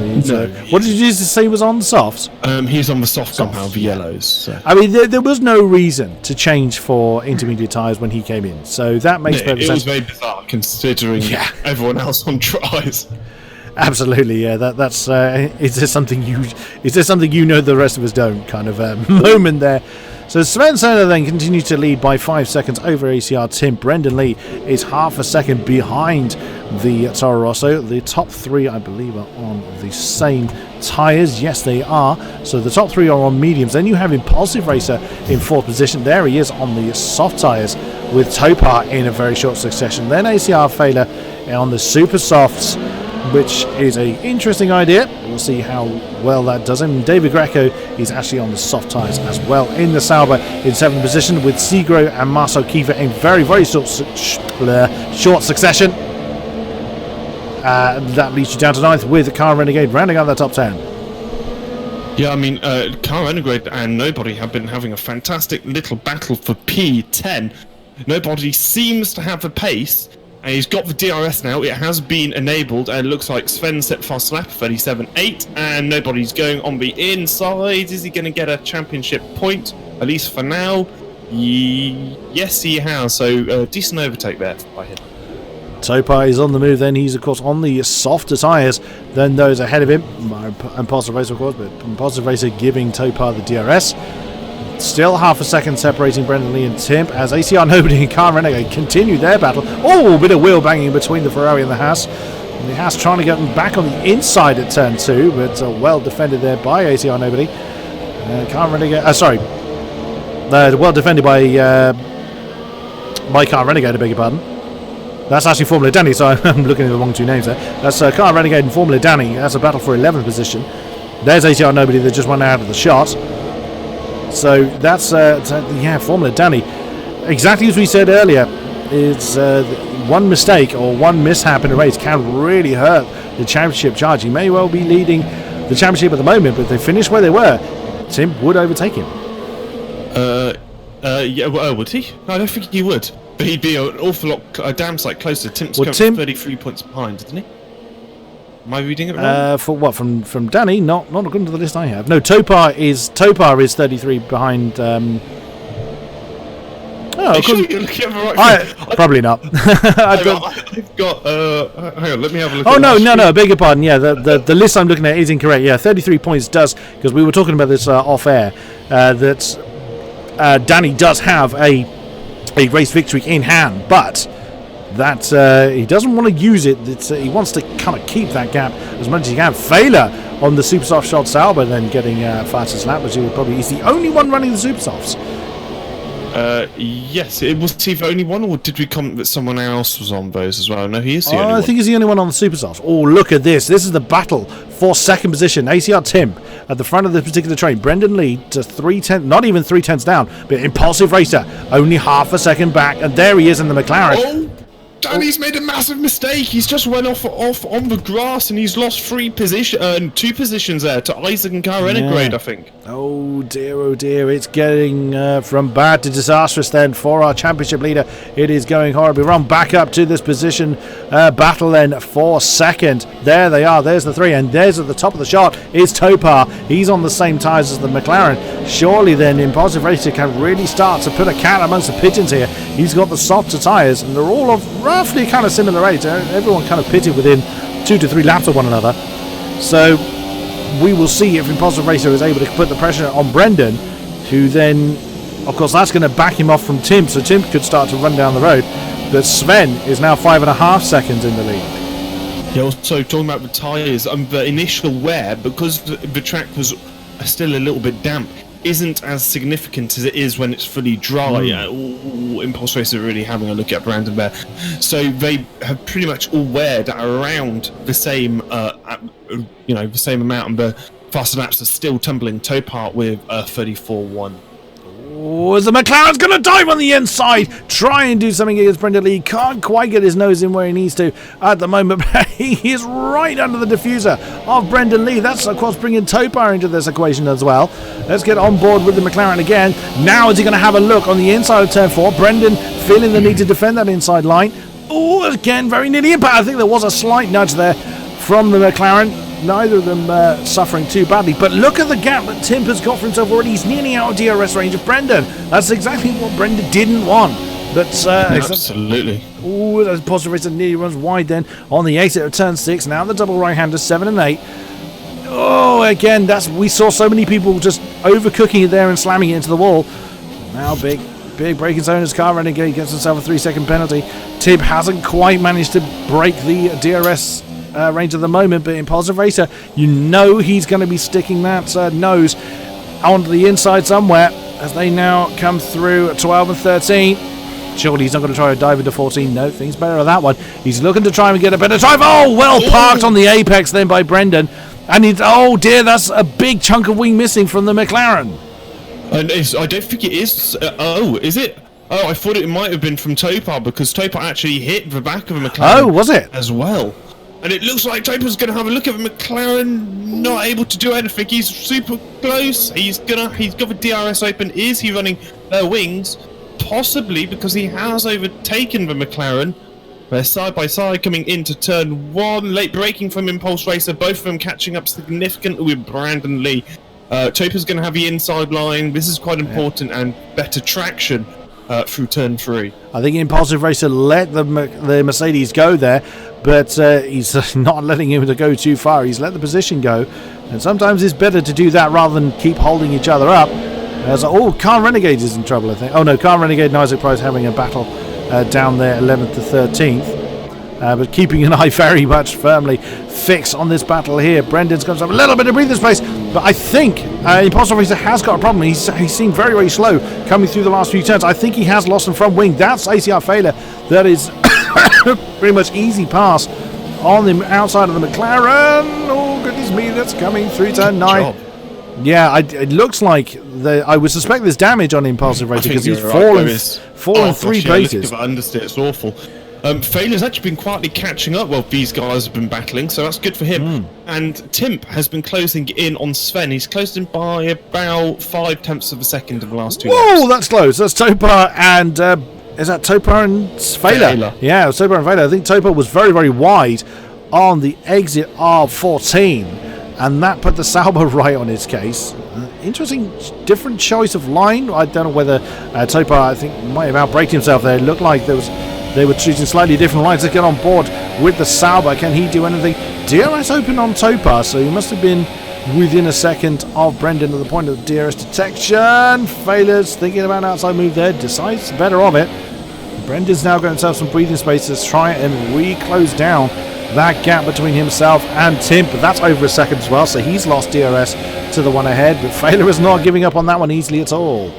What did you just say he was on the softs? He's on the soft compound, the yellows. So. I mean, there was no reason to change for intermediate tyres when he came in, so that makes perfect sense. It was very bizarre considering everyone else on tries. Absolutely, yeah. That's is there something you know the rest of us don't kind of moment there. So Sven Soder then continues to lead by 5 seconds over ACR Tim. Brendan Lee is half a second behind the Toro Rosso. The top 3, I believe, are on the same tyres. Yes, they are. So the top 3 are on mediums. Then you have Impulsive Racer in 4th position. There he is on the soft tyres with Topar in a very short succession. Then ACR Failure on the super softs, which is an interesting idea. We'll see how well that does him. David Greco is actually on the soft tyres as well in the Sauber in 7th position, with Segro and Marcel Kiefer in very, very short succession. That leads you down to 9th with Car Renegade rounding out the top 10. Yeah, I mean, Car Renegade and Nobody have been having a fantastic little battle for P10. Nobody seems to have the pace. And he's got the DRS now. It has been enabled, and it looks like Sven set fast lap 37.8, and Nobody's going on the inside. Is he going to get a championship point, at least for now? Yes, he has. So decent overtake there by him. Topar is on the move then. He's, of course, on the softer tyres than those ahead of him. Impulsive Racer, of course, but Impulsive Racer giving Topar the DRS. Still half a second separating Brendan Lee and Tim as ACR Nobody and Car Renegade continue their battle. Oh, a bit of wheel banging between the Ferrari and the Haas. And the Haas trying to get them back on the inside at turn 2, but well defended there by ACR Nobody. Car Renegade, well defended by Car Renegade, I beg your pardon. That's actually Formula Danny, so I'm looking at the wrong 2 names there. That's Car Renegade and Formula Danny. That's a battle for 11th position. There's ACR Nobody that just went out of the shot. So that's Formula Danny. Exactly as we said earlier, it's one mistake or one mishap in a race can really hurt the championship charge. He may well be leading the championship at the moment, but if they finish where they were, Tim would overtake him. Would he? No, I don't think he would. But he'd be an awful lot, a damn sight closer. Tim's 33 points behind, isn't he? Am I reading it wrong? For what? From Danny? Not according to the list I have. No, Topar is 33 behind. Probably not. I've got. Hang on, let me have a look. Oh no! I beg your pardon. Yeah, the list I'm looking at is incorrect. Yeah, 33 points does, because we were talking about this off air. That Danny does have a race victory in hand, but that he doesn't want to use it. He wants to kind of keep that gap as much as he can. Failure on the super soft shod Sauber, then getting fastest lap, which he's the only one running the super softs. Yes, it was he the only one, or did we comment that someone else was on those as well? No, he is the only one. I think he's the only one on the super softs. Oh, look at this! This is the battle for 2nd position. ACR Tim at the front of this particular train. Brendan Lee to 3/10, not even 3/10 down, but Impulsive Racer only half a second back, and there he is in the McLaren. Oh! Danny's made a massive mistake. He's just went off on the grass, and he's lost 2 positions there to Isaac and Car Renegade, I think. Oh dear, it's getting from bad to disastrous then for our championship leader. It is going horribly wrong. Back up to this position battle then for 2nd. There they are, there's the 3, and there's at the top of the shot is Topar. He's on the same tyres as the McLaren. Surely then Impulsive Racer can really start to put a cat amongst the pigeons here. He's got the softer tyres, and they're all of roughly kind of similar age. Everyone kind of pitted within 2 to 3 laps of one another. So we will see if Impulsive Racer is able to put the pressure on Brendan, who then, of course, that's going to back him off from Tim, so Tim could start to run down the road. But Sven is now 5.5 seconds in the lead. Yeah, also talking about the tyres, the initial wear, because the track was still a little bit damp, isn't as significant as it is when it's fully dry. Impulse Racer really having a look at Brandon there. So they have pretty much all weared at around the same, the same amount, and the faster laps are still tumbling toe part with 34.1. Oh, the McLaren's going to dive on the inside, try and do something against Brendan Lee. Can't quite get his nose in where he needs to at the moment. He is right under the diffuser of Brendan Lee. That's, of course, bringing Topar into this equation as well. Let's get on board with the McLaren again. Now is he going to have a look on the inside of turn 4? Brendan feeling the need to defend that inside line. Oh, again, very nearly impact. I think there was a slight nudge there from the McLaren. Neither of them suffering too badly, but look at the gap that Tim has got for himself already. He's nearly out of DRS range of Brendan. That's exactly what Brendan didn't want. But absolutely. Oh, that Impulsive Racer nearly runs wide then on the exit of turn 6. Now the double right-hander 7 and 8. Oh, again, we saw so many people just overcooking it there and slamming it into the wall. Now big braking zone as Car Renegade gets himself a 3-second penalty. Tim hasn't quite managed to break the DRS range at the moment, but Impulsive Racer, you know he's going to be sticking that nose onto the inside somewhere as they now come through at 12 and 13. Surely he's not going to try to dive into 14. No, things better on that one. He's looking to try and get a better drive. Oh, well parked on the apex then by Brendan. And oh dear, that's a big chunk of wing missing from the McLaren. And I don't think it is. Is it? Oh, I thought it might have been from Topar, because Topar actually hit the back of a McLaren. Oh, was it? As well. And it looks like Topar's going to have a look at the McLaren, not able to do anything. He's super close. He's got the DRS open. Is he running wings? Possibly, because he has overtaken the McLaren. They're side by side coming into turn 1. Late braking from Impulse Racer. Both of them catching up significantly with Brandon Lee. Topar's going to have the inside line. This is quite important, and better traction through turn 3. I think Impulsive Racer let the Mercedes go there, but he's not letting him to go too far. He's let the position go, and sometimes it's better to do that rather than keep holding each other up. Car Renegade is in trouble, I think. Oh no, Car Renegade and Isaac Price having a battle down there, 11th to 13th. But keeping an eye very much firmly fixed on this battle here. Brendan's got a little bit of breathing space, but I think Impulsive Racer has got a problem. He seemed very, very slow coming through the last few turns. I think he has lost him from wing. That's ACR failure. That is pretty much easy pass on the outside of the McLaren. Oh, goodness me, that's coming through turn 9. Yeah, it looks like I would suspect there's damage on Impulsive Racer because he's fallen 3 places. It's awful. Failure's actually been quietly catching up while these guys have been battling, so that's good for him. And Timp has been closing in on Sven. He's closed in by about 0.5 of a second in the last 2 laps. Whoa, that's close. That's Topar and is that Topar and Failure? Yeah, Topar and Failure. I think Topar was very, very wide on the exit of 14, and that put the Sauber right on his case. Interesting, different choice of line. I don't know whether Topar, I think, might have outbraked himself there. It looked like they were choosing slightly different lines to get on board with the Sauber. Can he do anything? DRS open on Topar, so he must have been within a second of Brendan at the point of DRS detection. Failures thinking about an outside move there, decides better of it. Brendan's now got himself some breathing space to try and re-close down that gap between himself and Tim, but that's over a second as well, so he's lost DRS to the one ahead, but Failure is not giving up on that one easily at all.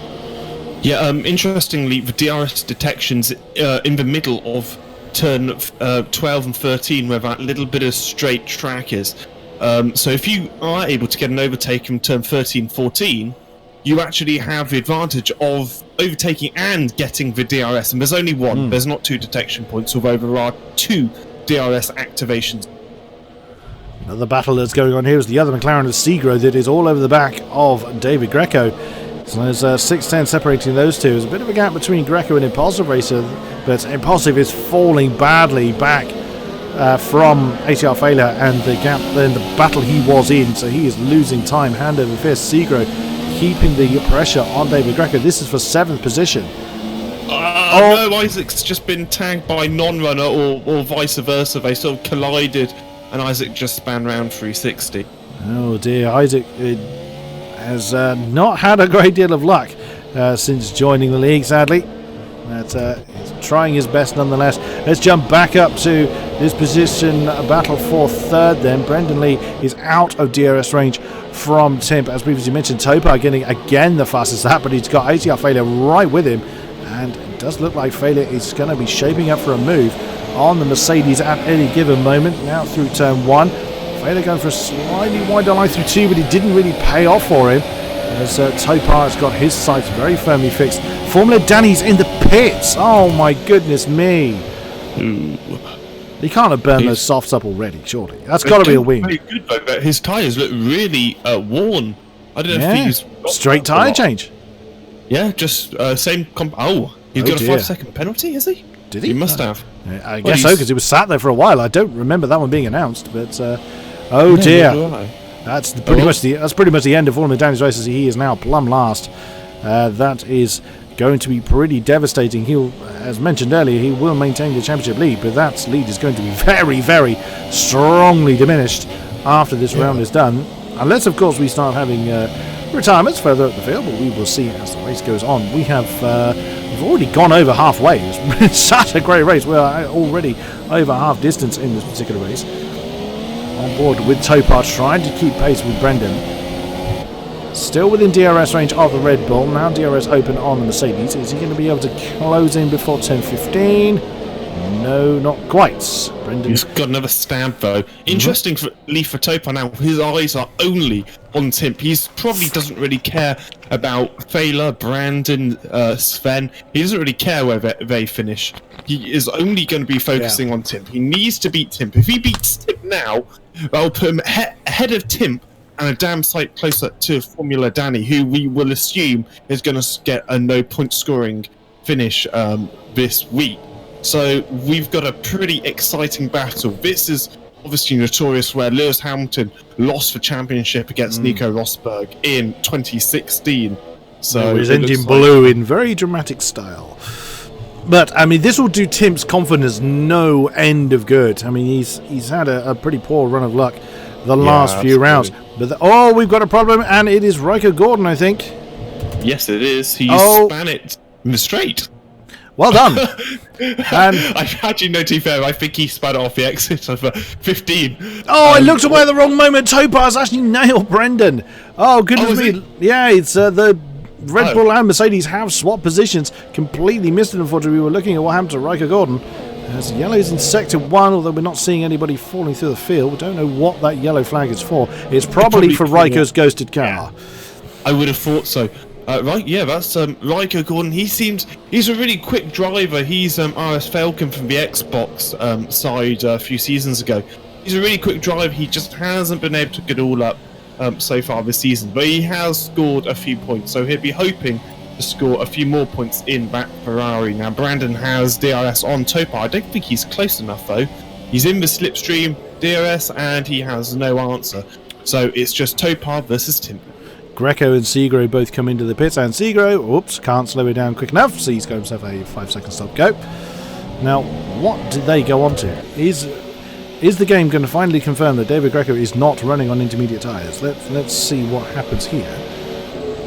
Yeah, interestingly, the DRS detections in the middle of turn 12 and 13, where that little bit of straight track is. So if you are able to get an overtake from turn 13-14, you actually have the advantage of overtaking and getting the DRS. And there's only one. There's not 2 detection points, although there are 2 DRS activations. Another battle that's going on here is the other McLaren of Segro that is all over the back of David Greco. So there's 6-10 separating those two. There's a bit of a gap between Greco and Impulsive Racer, but Impulsive is falling badly back from ATR Failure and the gap in the battle he was in, so he is losing time hand over fist. Segro keeping the pressure on David Greco. This is for 7th position. No, Isaac's just been tagged by non-runner or vice versa. They sort of collided and Isaac just span round 360. Oh dear, Isaac has not had a great deal of luck since joining the league, sadly. But he's trying his best nonetheless. Let's jump back up to this position, battle for third then. Brendan Lee is out of DRS range from Timp. As previously mentioned, Topar getting again the fastest lap, but he's got ATR Failure right with him. And it does look like Failure is going to be shaping up for a move on the Mercedes at any given moment. Now through turn 1. Failure going for a slightly wider line through 2, but it didn't really pay off for him. As Topar has got his sights very firmly fixed. Formula Danny's in the pits. Oh my goodness me. Ooh. He can't have burned those softs up already, surely. That's got to be a wing. Very good though, but his tyres look really worn. I don't know if he's... Straight tyre change. Yeah, just same... he's got a 5-second penalty, has he? Did he? He must have. I guess so, because he was sat there for a while. I don't remember that one being announced, but... oh dear. That's pretty much the end of Formula Danny's races. He is now plumb last. That is going to be pretty devastating. He'll, as mentioned earlier, he will maintain the championship lead, but that lead is going to be very, very strongly diminished after this round is done. Unless, of course, we start having retirements further up the field, but we will see as the race goes on. We've already gone over halfway. It's been such a great race. We're already over half distance in this particular race. On board with Topar, trying to keep pace with Brendan. Still within DRS range of the Red Bull. Now DRS open on the Mercedes. Is he going to be able to close in before 10:15? No, not quite. Brendan. He's got another stab though. Interesting for Topar now. His eyes are only on Timp. He probably doesn't really care about Failer, Brandon, Sven. He doesn't really care where they finish. He is only going to be focusing on Timp. He needs to beat Timp. If he beats Timp now, that'll put him ahead of Timp and a damn sight closer to Formula Danny, who we will assume is going to get a no-point scoring finish this week. So we've got a pretty exciting battle. This is obviously notorious where Lewis Hamilton lost the championship against Nico Rosberg in 2016. So his engine blew in very dramatic style. But, I mean, this will do Timp's confidence no end of good. I mean, he's had a pretty poor run of luck the last few rounds. But we've got a problem, and it is Riker Gordon, I think. Yes, it is. He span it in the straight. Well done. And I've actually no too fair. I think he span it off the exit of 15. I looked away at the wrong moment. Topar's actually nailed Brendan. Oh, goodness me. Yeah, it's the Red Bull and Mercedes have swapped positions. Completely missed it, unfortunately. We were looking at what happened to Riker Gordon. As yellow's in sector 1, although we're not seeing anybody falling through the field. We don't know what that yellow flag is for. It's probably for Riker's ghosted car. I would have thought so. Right, yeah, that's Riker Gordon. He's a really quick driver. He's RS Falcon from the Xbox side a few seasons ago. He's a really quick driver. He just hasn't been able to get all up so far this season, but he has scored a few points, so he'll be hoping to score a few more points in that Ferrari. Now, Brandon has DRS on Topar. I don't think he's close enough, though. He's in the slipstream DRS, and he has no answer. So it's just Topar versus Tim. Greco and Segro both come into the pits, and Segro, can't slow it down quick enough, so he's got himself a 5-second stop go. Now, what did they go on to? Is the game going to finally confirm that David Greco is not running on intermediate tyres? Let's see what happens here.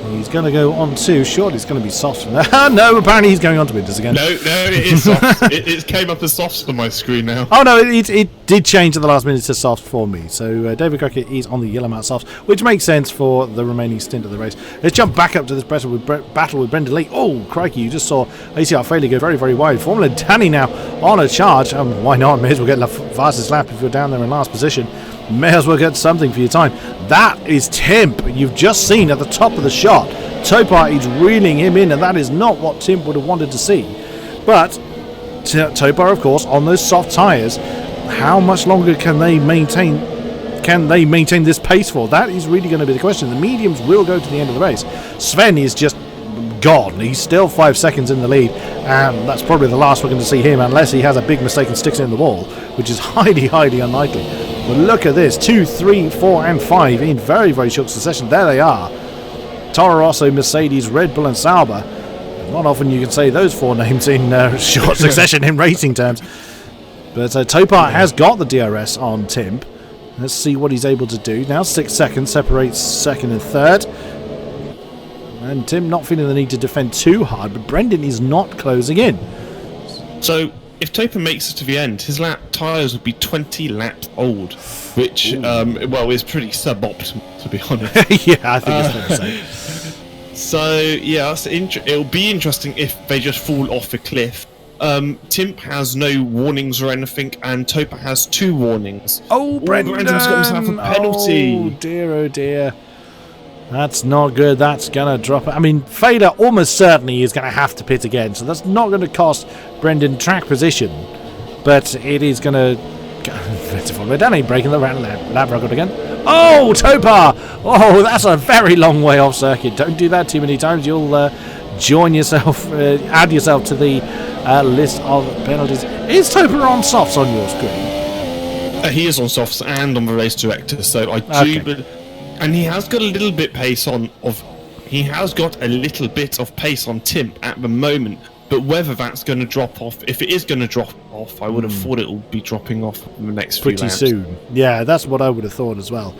He's going to go on to, surely it's going to be soft. No, apparently he's going on to winters again. No, it is soft. it came up as soft on my screen now. Oh no, it did change at the last minute to soft for me. So David Greco is on the yellow mat soft, which makes sense for the remaining stint of the race. Let's jump back up to this battle with Brendan Lee. Oh, crikey, you just saw ACR Failure go very, very wide. Formula Danny now on a charge. Why not? May as well get the fastest lap if you're down there in last position. May as well get something for your time. That is Timp. You've just seen at the top of the shot. Topar is reeling him in, and that is not what Timp would have wanted to see. But Topar, of course, on those soft tyres, how much longer can they maintain this pace for? That is really going to be the question. The mediums will go to the end of the race. Sven is just gone. He's still 5 seconds in the lead, and that's probably the last we're going to see him, unless he has a big mistake and sticks it in the wall, which is highly, highly unlikely. But look at this, 2, 3, 4 and 5 in very, very short succession. There they are. Toro Rosso, Mercedes, Red Bull and Sauber. Not often you can say those four names in short succession in racing terms. But Topar has got the DRS on Timp. Let's see what he's able to do. Now 6 seconds separates second and third. And Tim not feeling the need to defend too hard, but Brendan is not closing in. So, if Topa makes it to the end, his lap tyres would be 20 laps old, which, is pretty suboptimal, to be honest. Yeah, I think it's fair to say. So, yeah, it'll be interesting if they just fall off a cliff. Timp has no warnings or anything, and Topa has 2 warnings. Oh, Brendan's got himself a penalty. Oh dear. That's not good. That's going to drop it. I mean, Fader almost certainly is going to have to pit again, so that's not going to cost Brendan track position, but it is going to... Danny breaking the lap record again. Oh, Topa! Oh, that's a very long way off circuit. Don't do that too many times. You'll join yourself, add yourself to the list of penalties. Is Topa on softs on your screen? He is on softs and on the race director, so I do... Okay. And he has got a little bit pace He has got a little bit of pace on Timp at the moment, but whether that's going to drop off, if it is going to drop off, I would have thought it will be dropping off in the next few laps. Pretty soon. Yeah, that's what I would have thought as well.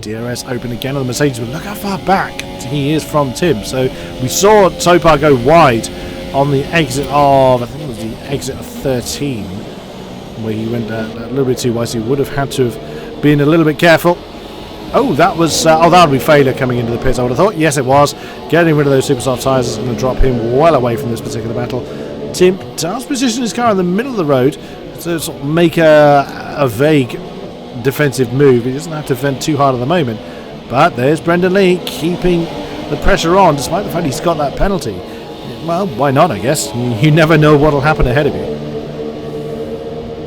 DRS open again on the Mercedes, but look how far back he is from Tim. So we saw Topa go wide on the exit of, I think it was the exit of 13, where he went a little bit too wide, so he would have had to have been a little bit careful. Oh, that was... that would be failure coming into the pits, I would have thought. Yes, it was. Getting rid of those super soft tyres is going to drop him well away from this particular battle. Tim does position his car in the middle of the road to sort of make a vague defensive move. He doesn't have to defend too hard at the moment. But there's Brendan Lee keeping the pressure on, despite the fact he's got that penalty. Well, why not, I guess? You never know what will happen ahead of you.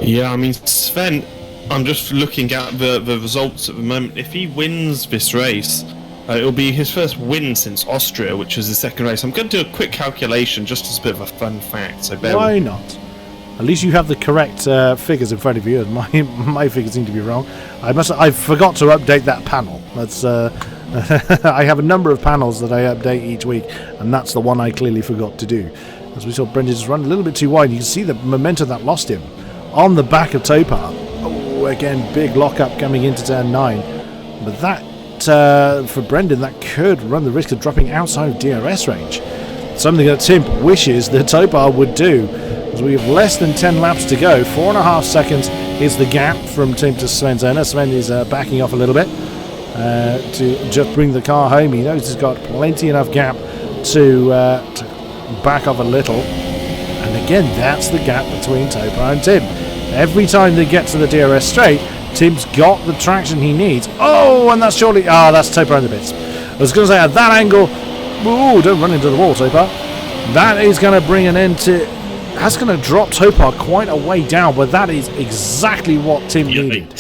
Yeah, I mean, Sven... I'm just looking at the results at the moment. If he wins this race, it'll be his first win since Austria, which was his second race. I'm going to do a quick calculation just as a bit of a fun fact. So why not? At least you have the correct figures in front of you. My figures seem to be wrong. I forgot to update that panel. That's I have a number of panels that I update each week, and that's the one I clearly forgot to do. As we saw Brendan just run a little bit too wide. You can see the momentum that lost him on the back of Topa. Again, big lockup coming into turn 9, but that for Brendan, that could run the risk of dropping outside of DRS range, something that Tim wishes that Topa would do, as we have less than 10 laps to go. 4.5 seconds is the gap from Tim to Sven Zerner. Sven is backing off a little bit to just bring the car home. He knows he's got plenty enough gap to back off a little, and again, that's the gap between Topa and Tim. Every time they get to the DRS straight, Tim's got the traction he needs. Oh, and that's surely... that's Topa in the bits. I was going to say, at that angle... Ooh, don't run into the wall, Topa. That is going to bring an end to... That's going to drop Topa quite a way down, but that is exactly what Tim needed.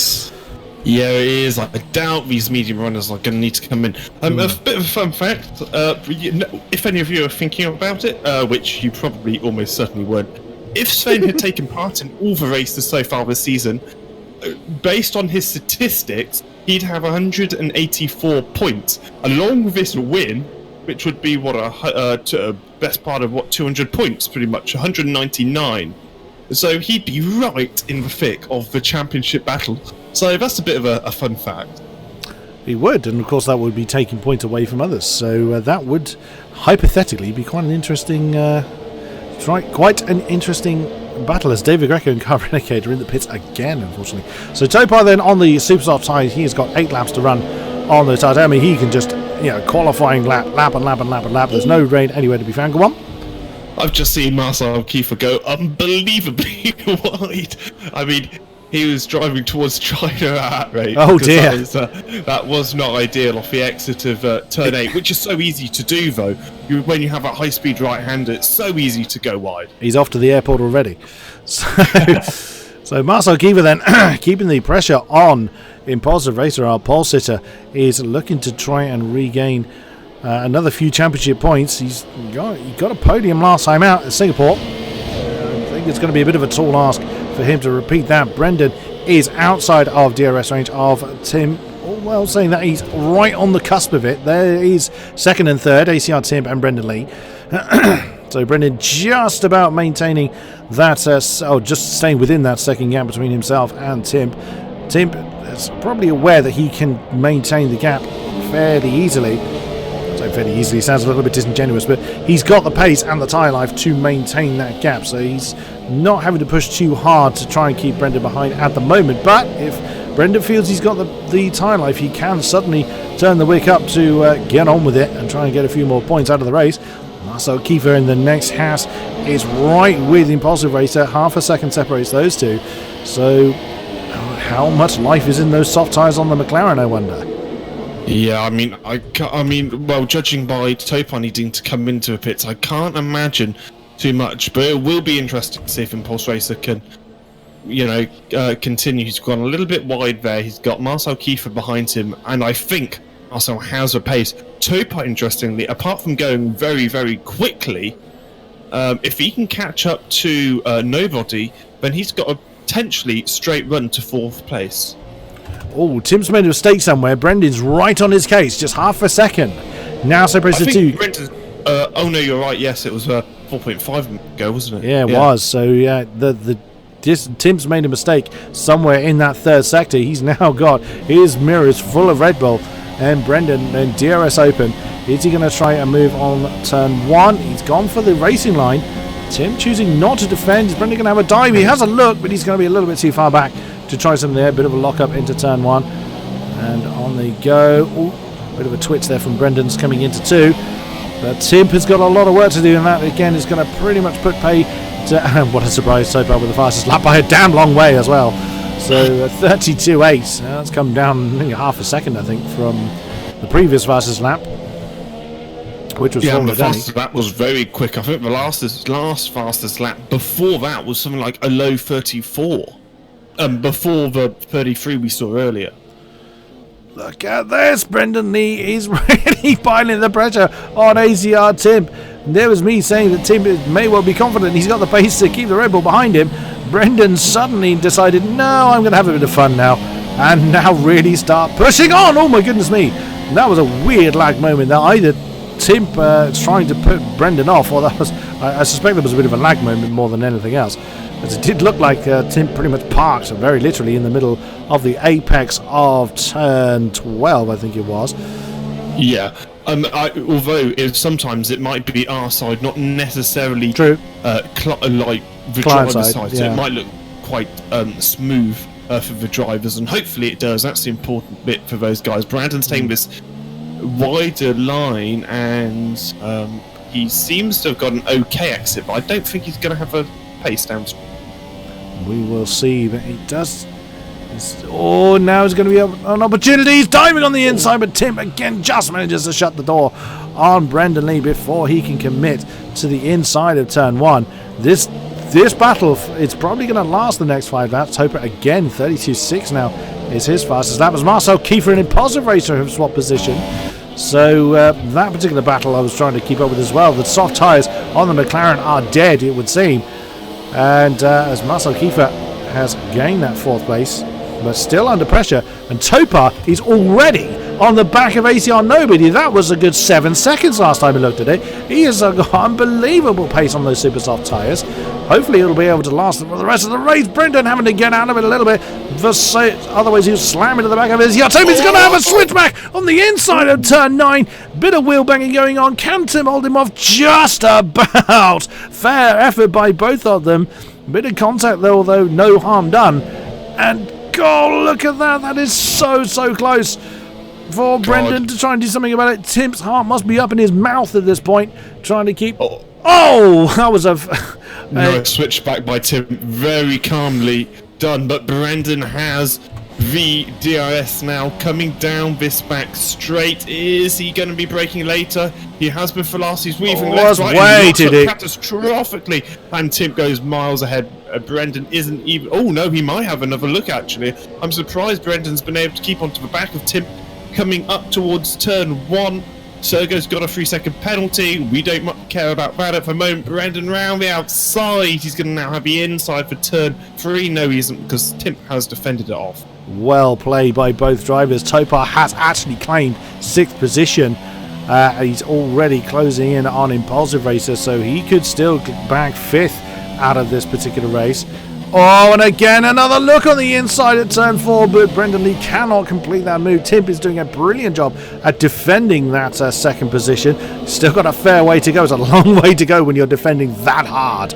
Yeah, it is. I doubt these medium runners are going to need to come in. A bit of a fun fact. If any of you are thinking about it, which you probably almost certainly weren't, if Sven had taken part in all the races so far this season, based on his statistics, he'd have 184 points. Along with this win, which would be a best part of 200 points, pretty much 199. So he'd be right in the thick of the championship battle. So that's a bit of a fun fact. He would, and of course that would be taking points away from others. So that would hypothetically be quite an interesting. Quite an interesting battle, as David Greco and Car Renegade are in the pits again, unfortunately. So Topa then on the super soft tyre, he has got 8 laps to run on the tyre. I mean, he can just, qualifying lap. There's no rain anywhere to be found. Go on. I've just seen Marcel Kiefer go unbelievably wide. I mean, he was driving towards China at that rate. Oh dear. That was not ideal off the exit of turn 8, which is so easy to do though. When you have a high-speed right-hander, it's so easy to go wide. He's off to the airport already. So Marcel Kiefer then keeping the pressure on Impulsive Racer, our pole sitter, is looking to try and regain another few championship points. He got a podium last time out at Singapore. I think it's going to be a bit of a tall ask for him to repeat that. Brendan is outside of DRS range of Tim. Well, saying that he's right on the cusp of it. There is second and third, ACR Tim and Brendan Lee. So Brendan just about maintaining that, just staying within that second gap between himself and Tim. Tim is probably aware that he can maintain the gap fairly easily. So fairly easily sounds a little bit disingenuous, but he's got the pace and the tyre life to maintain that gap, so he's not having to push too hard to try and keep Brendan behind at the moment. But if Brendan feels he's got the tyre life, he can suddenly turn the wick up to get on with it and try and get a few more points out of the race. Marcel Kiefer in the next house is right with Impulsive Racer. Half a second separates those two. So how much life is in those soft tyres on the McLaren, I wonder? Yeah, I mean, well, judging by Topar needing to come into the pits, I can't imagine too much. But it will be interesting to see if Impulse Racer can, continue. He's gone a little bit wide there. He's got Marcel Kiefer behind him, and I think Marcel has a pace. Topar, interestingly, apart from going very, very quickly, if he can catch up to nobody, then he's got a potentially straight run to 4th place. Oh, Tim's made a mistake somewhere. Brendan's right on his case, just half a second. Now separates the two. Oh no, you're right. Yes, it was 4.5 ago, wasn't it? Yeah, it was. So yeah, Tim's made a mistake somewhere in that 3rd sector. He's now got his mirrors full of Red Bull, and Brendan and DRS open. Is he going to try and move on turn 1? He's gone for the racing line. Tim choosing not to defend. Is Brendan going to have a dive? He has a look, but he's going to be a little bit too far back to try something there. Bit of a lock up into turn 1. And on they go. Ooh, bit of a twitch there from Brendan's coming into 2. But Tim has got a lot of work to do, and that again is going to pretty much put pay to. What a surprise, Topar with the fastest lap by a damn long way as well. So 32.8. That's come down nearly half a second, I think, from the previous fastest lap, which was the fastest lap was very quick. I think the last fastest lap before that was something like a low 34. Before the 33 we saw earlier. Look at this, Brendan Lee is really piling the pressure on ACR Tim. There was me saying that Tim may well be confident he's got the pace to keep the Red Bull behind him. Brendan suddenly decided, no, I'm going to have a bit of fun now, and now really start pushing on. Oh my goodness me, that was a weird lag moment there. Either Tim trying to put Brendan off, or that was, I suspect there was a bit of a lag moment more than anything else. As it did look like Tim pretty much parked very literally in the middle of the apex of turn 12, I think it was. Yeah, although sometimes it might be our side, not necessarily true. Like the driver's side. So it might look quite smooth for the drivers, and hopefully it does. That's the important bit for those guys. Brandon's taking this wider line, and he seems to have got an okay exit, but I don't think he's going to have a pace downstream. We will see, but he does. Now it's going to be an opportunity. He's diving on the inside, but Tim again just manages to shut the door on Brendan Lee before he can commit to the inside of turn 1. This battle, it's probably going to last the next 5 laps. Topar again, 32.6 now is his fastest lap. As Marcel Kiefer and Impulsive Racer have swapped position. So that particular battle I was trying to keep up with as well. The soft tyres on the McLaren are dead, it would seem. And as Marcel Kiefer has gained that 4th place, but still under pressure, and Topar is already on the back of ACR Nobody. That was a good 7 seconds last time we looked at it. He has got unbelievable pace on those super soft tyres. Hopefully it'll be able to last for the rest of the race. Brendan having to get out of it a little bit, otherwise he'll slam into the back of his. Topar's going to have a switchback on the inside of turn 9. Bit of wheel banging going on. Can Tim hold him off? Just about. Fair effort by both of them. Bit of contact though, although no harm done. And God, look at that. That is so close for Brendan to try and do something about it. Tim's heart must be up in his mouth at this point, trying to keep... Oh, that was a switch back by Tim, very calmly done, but Brendan has the DRS now coming down this back straight. Is he going to be braking later? He has been for last. He's weaving left, right, catastrophically, and Tim goes miles ahead. Brendan isn't even... Oh no, he might have another look actually. I'm surprised Brendan's been able to keep onto the back of Tim coming up towards turn 1. Sergo's got a 3-second penalty. We don't care about that at the moment. Brendan round the outside. He's going to now have the inside for turn 3. No, he isn't, because Tim has defended it off. Well played by both drivers. Topar has actually claimed 6th position. He's already closing in on Impulsive Racer, so he could still bag 5th out of this particular race. Oh, and again, another look on the inside at turn 4, but Brendan Lee cannot complete that move. Timp is doing a brilliant job at defending that second position. Still got a fair way to go. It's a long way to go when you're defending that hard.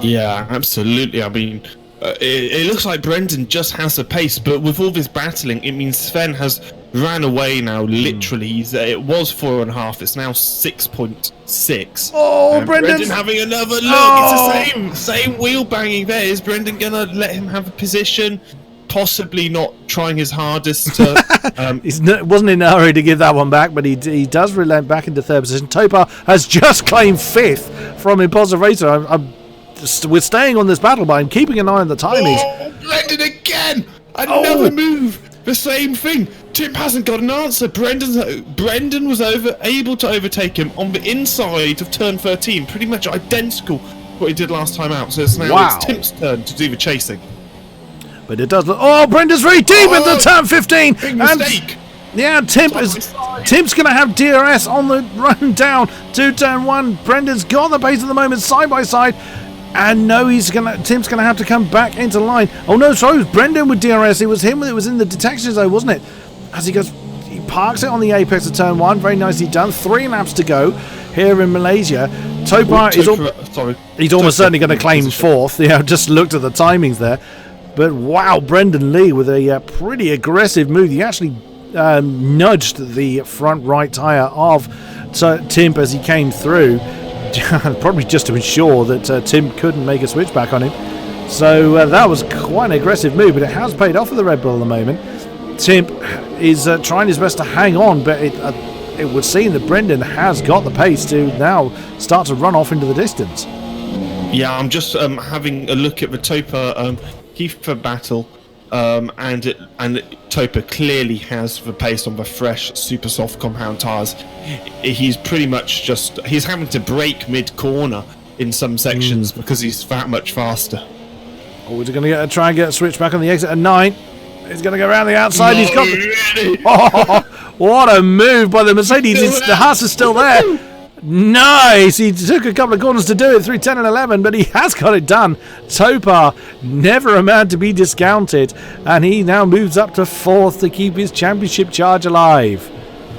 Yeah, absolutely. I mean, it looks like Brendan just has the pace, but with all this battling, it means Sven has ran away now, literally. It was 4.5, it's now 6.6. Oh, Brendan having another look. It's the same wheel banging there. Is Brendan gonna let him have a position? Possibly not trying his hardest to... He wasn't in a hurry to give that one back, but he does relent back into third position. Topar has just claimed 5th from Impulsive Racer. We're staying on this battle, but I'm keeping an eye on the timings. Oh, Brendan again! Another move! The same thing. Tim hasn't got an answer. Brendan was able to overtake him on the inside of turn 13, pretty much identical to what he did last time out. So it's now it's Tim's turn to do the chasing. But it does look... Oh, Brendan's very deep into turn 15. Big mistake. Yeah, Timp's going to have DRS on the run down to turn 1. Brendan's got the pace at the moment, side by side. And no, Tim's gonna have to come back into line. Oh no, sorry, it was Brendan with DRS. It was him that was in the detection zone, wasn't it? As he parks it on the apex of turn 1. Very nicely done. 3 laps to go here in Malaysia. Topar he's almost certainly going to claim 4th. Yeah, I just looked at the timings there. But wow, Brendan Lee with a pretty aggressive move. He actually nudged the front right tyre of Timp as he came through. Probably just to ensure that Tim couldn't make a switchback on him. So that was quite an aggressive move, but it has paid off for the Red Bull at the moment. Tim is trying his best to hang on, but it would seem that Brendan has got the pace to now start to run off into the distance. Yeah, I'm just having a look at the Topar Kiefer battle, and Topar clearly has the pace on the fresh super soft compound tyres. He's pretty much he's having to brake mid-corner in some sections because he's that much faster. Oh, he's going to try and get a switch back on the exit at 9. He's going to go around the outside. No, he's got really? Oh, what a move by the Mercedes. The Haas is still there. Nice. He took a couple of corners to do it through 10 and 11, but he has got it done. Topar, never a man to be discounted, and he now moves up to 4th to keep his championship charge alive.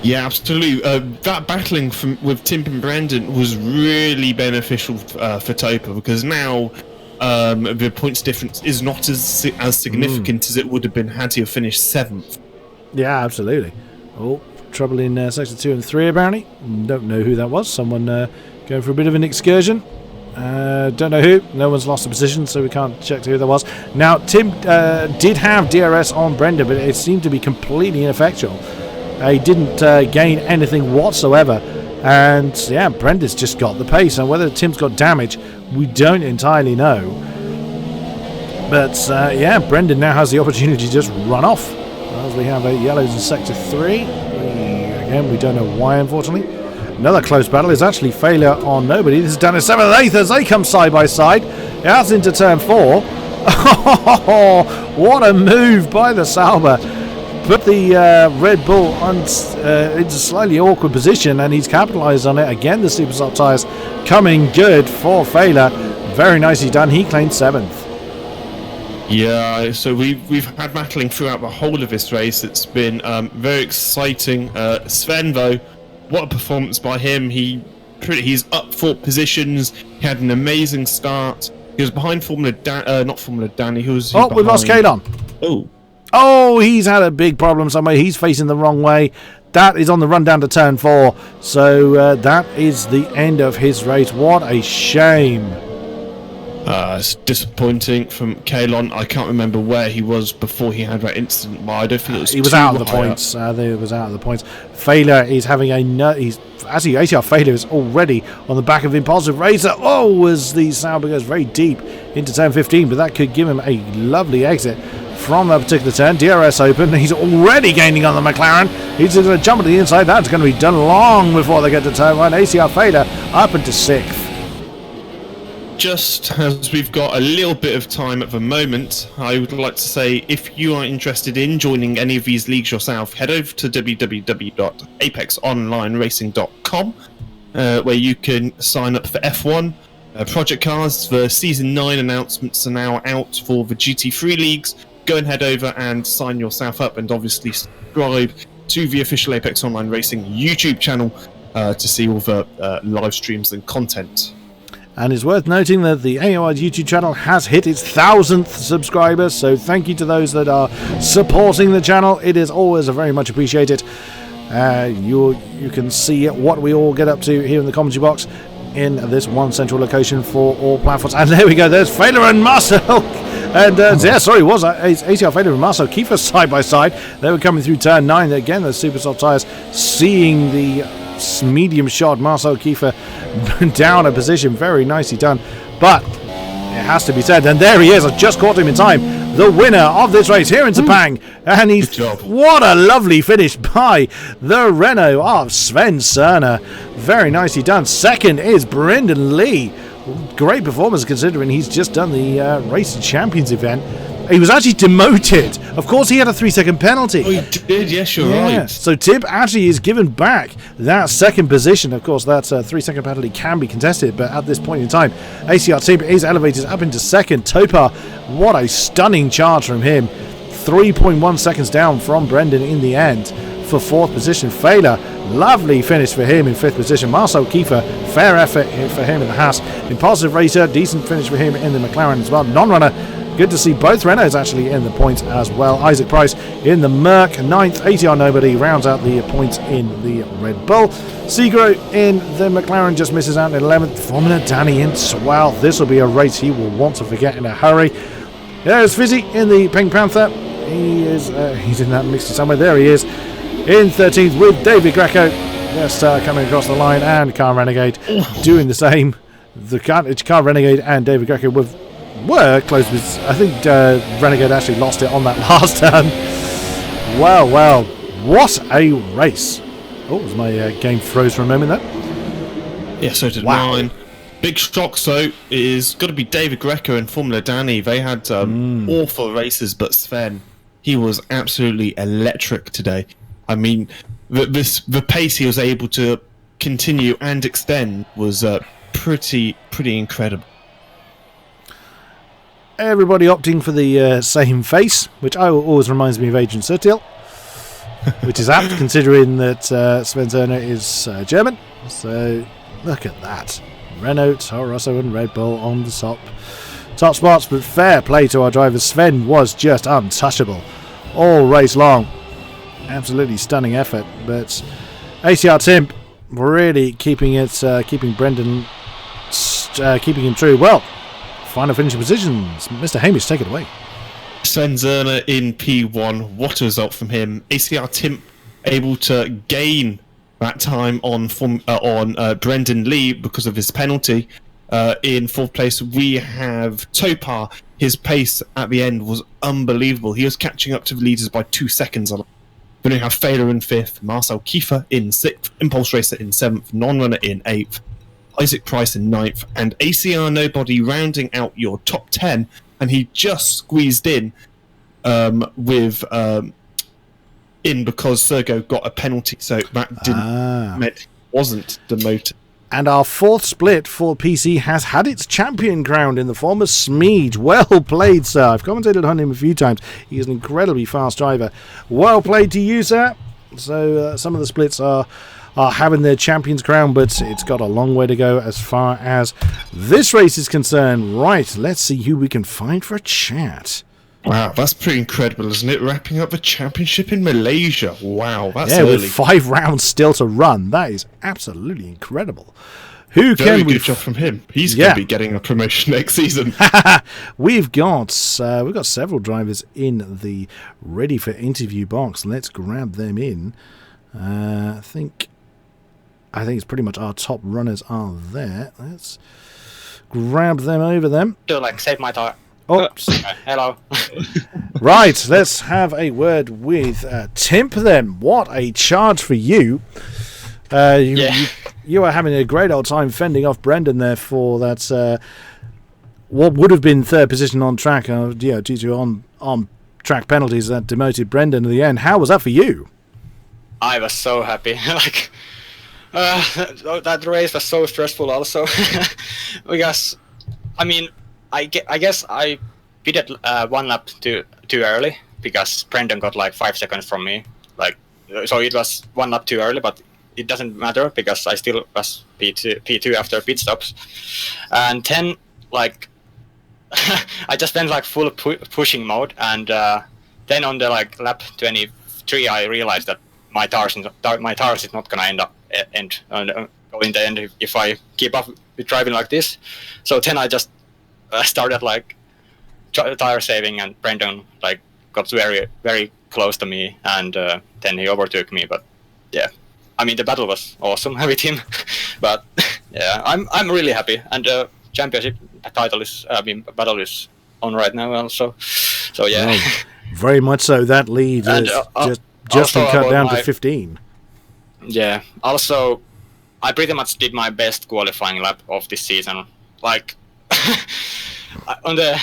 Yeah, absolutely. That battling with Tim and Brendan was really beneficial for Topar, because now the points difference is not as significant as it would have been had he have finished 7th. Yeah, absolutely. Oh, trouble in sector 2 and 3 apparently. Don't know who that was. Someone going for a bit of an excursion. Don't know who. No one's lost a position, so we can't check who that was. Now, Tim did have DRS on Brendan, but it seemed to be completely ineffectual. He didn't gain anything whatsoever. And yeah, Brendan's just got the pace. And whether Tim's got damage, we don't entirely know. But yeah, Brendan now has the opportunity to just run off. As we have yellows in sector 3. Again, we don't know why, unfortunately. Another close battle is actually failure on nobody. This is down to 7th and 8th as they come side by side. Out into turn 4. Oh, what a move by the Sauber. Put the Red Bull into a slightly awkward position, and he's capitalised on it. Again, the super soft tyres coming good for Failer. Very nicely done. He claimed 7th. Yeah, so we've had battling throughout the whole of this race. It's been very exciting. Sven, though, what a performance by him. He's up 4 positions. He had an amazing start. He was behind not Formula Danny. We lost Kalon. Oh, he's had a big problem somewhere. He's facing the wrong way. That is on the run down to turn 4. So that is the end of his race. What a shame. It's disappointing from Kalon. I can't remember where he was before he had that incident. Well, I don't think it was. He was out of the points. I think it was out of the points. Failer is having ACR Failer is already on the back of Impulsive Racer. Oh, as the Sauber goes very deep into turn 15, but that could give him a lovely exit from that particular turn. DRS open. He's already gaining on the McLaren. He's going to jump to the inside. That's going to be done long before they get to turn 1. ACR Failer up into 6th. Just as we've got a little bit of time at the moment, I would like to say, if you are interested in joining any of these leagues yourself, head over to www.apexonlineracing.com, where you can sign up for F1. Project Cars. The Season 9 announcements are now out for the GT3 leagues. Go and head over and sign yourself up, and obviously subscribe to the official Apex Online Racing YouTube channel to see all the live streams and content. And it's worth noting that the AOR YouTube channel has hit its 1,000th subscriber, so thank you to those that are supporting the channel. It is always very much appreciated. You can see what we all get up to here in the commentary box in this one central location for all platforms. And there we go, there's Failer and Marcel. And ACR Failer and Marcel Kiefer side by side. They were coming through turn 9. Again, those super soft tyres, seeing the medium shot Marcel Kiefer down a position. Very nicely done. But it has to be said, and there he is. I just caught him in time. The winner of this race here in Sepang. And what a lovely finish by the Renault of Sven Cerner. Very nicely done. Second is Brendan Lee. Great performance considering he's just done the Race Champions event. He was actually demoted. Of course, he had a 3-second penalty. Oh, he did. Yes, you're right. So Tib actually is given back that second position. Of course, that 3-second penalty can be contested, but at this point in time, ACR Tib is elevated up into second. Topar, what a stunning charge from him. 3.1 seconds down from Brendan in the end for fourth position. Failer, lovely finish for him in fifth position. Marcel Kiefer, fair effort for him in the Haas. Impulsive Racer, decent finish for him in the McLaren as well. Non-runner, good to see both Renaults actually in the points as well. Isaac Price in the Merc, 9th. ATR Nobody rounds out the points in the Red Bull. Segro in the McLaren just misses out in 11th. Formula Danny in 12th. This will be a race he will want to forget in a hurry. There's Fizzy in the Pink Panther. He's in that mixture somewhere. There he is in 13th with David Greco just coming across the line, and Car Renegade doing the same. The Car Renegade and David Greco were close. I think Renegade actually lost it on that last turn. Well, what a race. Oh, was my game froze for a moment there? Yeah, so did mine. Big shock, so, is got to be David Greco and Formula Danny. They had awful races, but Sven, he was absolutely electric today. I mean, the pace he was able to continue and extend was pretty incredible. Everybody opting for the same face, which always reminds me of Adrian Sutil, which is apt considering that Sven Cerner is German. So look at that. Renault, Toro Rosso and Red Bull on the top spots, but fair play to our drivers. Sven was just untouchable all race long. Absolutely stunning effort, but ACR Timp really keeping Brendan, keeping him true. Well, final finishing positions. Mr. Hamish, take it away. Sven Cerner in P1. What a result from him. ACR Timp able to gain that time on Brendan Lee because of his penalty. In fourth place, we have Topar. His pace at the end was unbelievable. He was catching up to the leaders by 2 seconds. Then we have Failer in fifth, Marcel Kiefer in sixth, Impulse Racer in seventh, Non-Runner in eighth, Isaac Price in ninth, and ACR Nobody rounding out your top 10. And he just squeezed in because Sergo got a penalty, so that wasn't demoted. And our fourth split for PC has had its champion crowned in the form of Smeed. Well played, sir. I've commentated on him a few times. He is an incredibly fast driver. Well played to you, sir. So some of the splits are having their champions crown, but it's got a long way to go as far as this race is concerned. Right, let's see who we can find for a chat. Wow, that's pretty incredible, isn't it? Wrapping up the championship in Malaysia. Wow, that's early. With 5 rounds still to run. That is absolutely incredible. Very good job from him. He's going to be getting a promotion next season. We've got several drivers in the ready for interview box. Let's grab them in. I think it's pretty much our top runners are there. Let's grab them over them. Do save my tire. Oops. Hello. Right, let's have a word with Timp then. What a charge for you. You are having a great old time fending off Brendan there for that. What would have been third position on track, due to on track penalties that demoted Brendan in the end. How was that for you? I was so happy. That race was so stressful also because I guess I pitted 1 lap too early because Brendan got like 5 seconds from me, like so it was 1 lap too early, but it doesn't matter because I still was P2 after pit stops, and then like I just went like full pushing mode, and then on the like lap 23 I realized that my tires is not gonna go in the end if I keep up with driving like this. So then I just started like tire saving, and Brendan like got very very close to me, and then he overtook me. But yeah, I mean the battle was awesome with him. But yeah, I'm really happy, and the championship title is battle is on right now also. So yeah, Well, very much so. That lead And, is just been cut about down to my- 15. yeah. Also, I pretty much did my best qualifying lap of this season. Like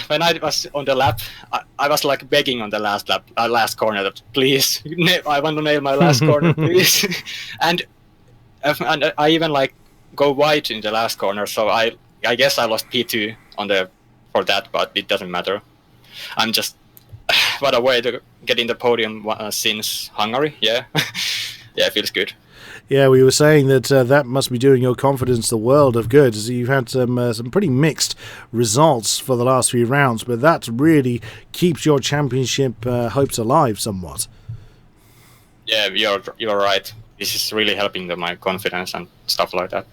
when I was on the lap, I was like begging on the last lap, last corner that please, I want to nail my last corner, please. and I even like go wide in the last corner, so I guess I lost P2 for that, but it doesn't matter. I'm just what a way to get in the podium since Hungary. Yeah, yeah, it feels good. Yeah, we were saying that that must be doing your confidence the world of good, as you've had some pretty mixed results for the last few rounds, but that really keeps your championship hopes alive somewhat. Yeah, you're right. This is really helping my confidence and stuff like that.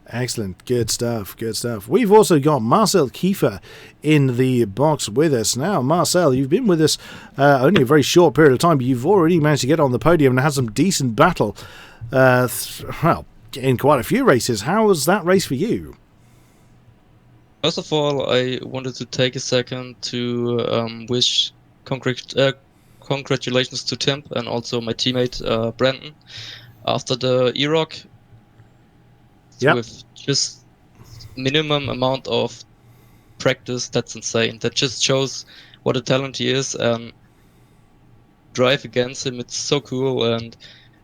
Excellent. Good stuff. Good stuff. We've also got Marcel Kiefer in the box with us. Now, Marcel, you've been with us only a very short period of time, but you've already managed to get on the podium and had some decent battle. Well, in quite a few races. How was that race for you? First of all, I wanted to take a second to wish congratulations to Tim and also my teammate Brandon after the E-Rock. Yep. With just minimum amount of practice, that's insane. That just shows what a talent he is, and drive against him, it's so cool, and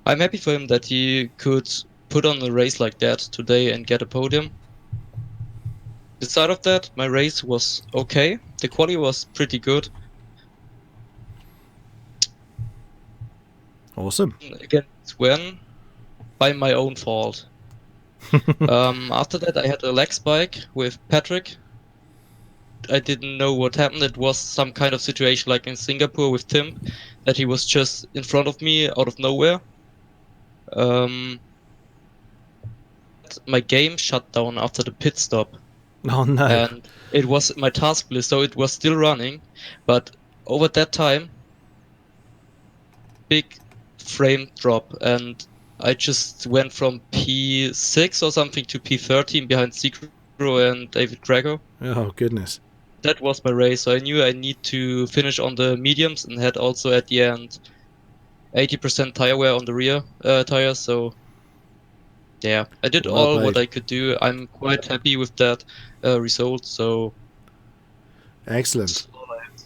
I'm happy for him that he could put on a race like that today and get a podium. Beside of that, my race was okay. The quali was pretty good. Awesome. Again, Sven, by my own fault. After that, I had a leg spike with Patrick. I didn't know what happened. It was some kind of situation like in Singapore with Tim, that he was just in front of me out of nowhere. My game shut down after the pit stop. Oh, no. And it was my task list, so it was still running. But over that time, big frame drop, and I just went from P6 or something to P13 behind Sigro and David Grego. Oh, goodness. That was my race, so I knew I need to finish on the mediums and had also at the end 80% tire wear on the rear tires, so yeah, I did Well all played. what I could do. I'm quite happy with that result, so Excellent. that's all I have to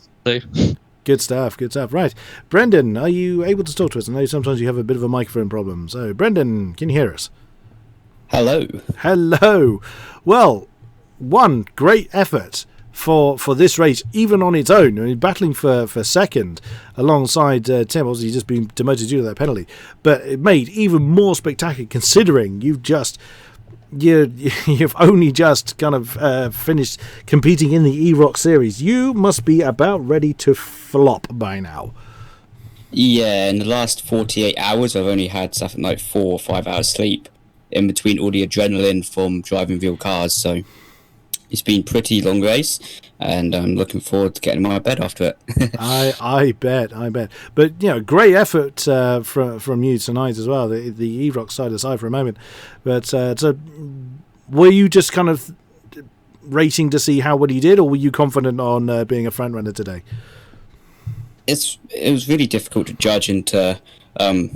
say. Good stuff. Good stuff. Right. Brendan, are you able to talk to us? I know sometimes you have a bit of a microphone problem. So, Brendan, can you hear us? Hello. Hello. Well, one great effort for this race, even on its own. I mean, battling for second alongside Tim. Obviously, he's just been demoted due to that penalty. But it made even more spectacular considering you've only just kind of finished competing in the E-Rock series. You must be about ready to flop by now. Yeah, in the last 48 hours, I've only had something like 4 or 5 hours sleep in between all the adrenaline from driving real cars. So it's been pretty long race, and I'm looking forward to getting my bed after it. I bet. But great effort from you tonight as well. The E-Rock side aside for a moment, but so were you just kind of racing to see how well you did, or were you confident on being a front runner today? It was really difficult to judge into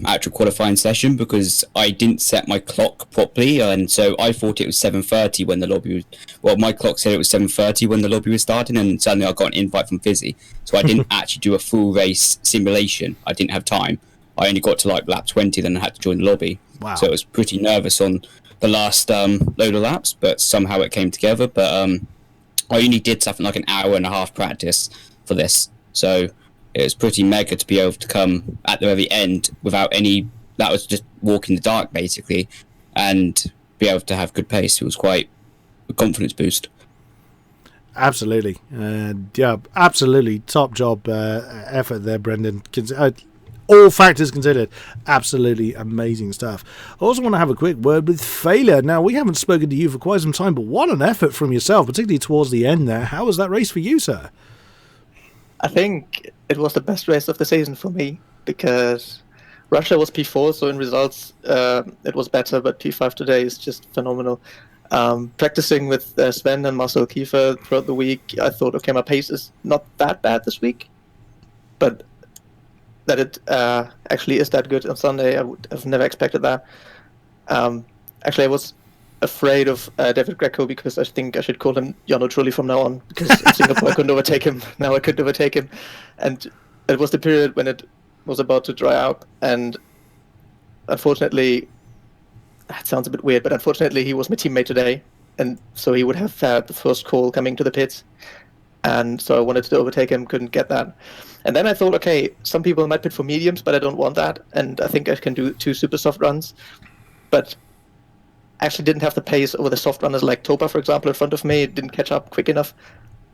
actual qualifying session because I didn't set my clock properly, and so I thought it was 7:30 when the lobby was. Well, my clock said it was 7:30 when the lobby was starting, and suddenly I got an invite from Fizzy, so I didn't actually do a full race simulation. I didn't have time, I only got to like lap 20, then I had to join the lobby. Wow. So it was pretty nervous on the last load of laps, but somehow it came together. But I only did something like an hour and a half practice for this, so it was pretty mega to be able to come at the very end without any. That was just walk in the dark basically, and be able to have good pace. It was quite a confidence boost. Absolutely. Yeah, absolutely. Top job effort there, Brendan. All factors considered, absolutely amazing stuff. I also want to have a quick word with Failure. Now, we haven't spoken to you for quite some time, but what an effort from yourself, particularly towards the end there. How was that race for you, sir? I think it was the best race of the season for me, because Russia was P4, so in results it was better, but P5 today is just phenomenal. Practicing with Sven and Marcel Kiefer throughout the week, I thought, okay, my pace is not that bad this week, but that it actually is that good on Sunday, I would have never expected that. Actually, I was afraid of David Greco, because I think I should call him Yano Trulli from now on, because in Singapore I couldn't overtake him. Now I couldn't overtake him. And it was the period when it was about to dry out, and unfortunately, that sounds a bit weird, but unfortunately he was my teammate today, and so he would have had the first call coming to the pits, and so I wanted to overtake him, couldn't get that. And then I thought, okay, some people might pit for mediums, but I don't want that, and I think I can do 2 super soft runs, but I actually didn't have the pace over the soft runners like Topa, for example, in front of me. It didn't catch up quick enough,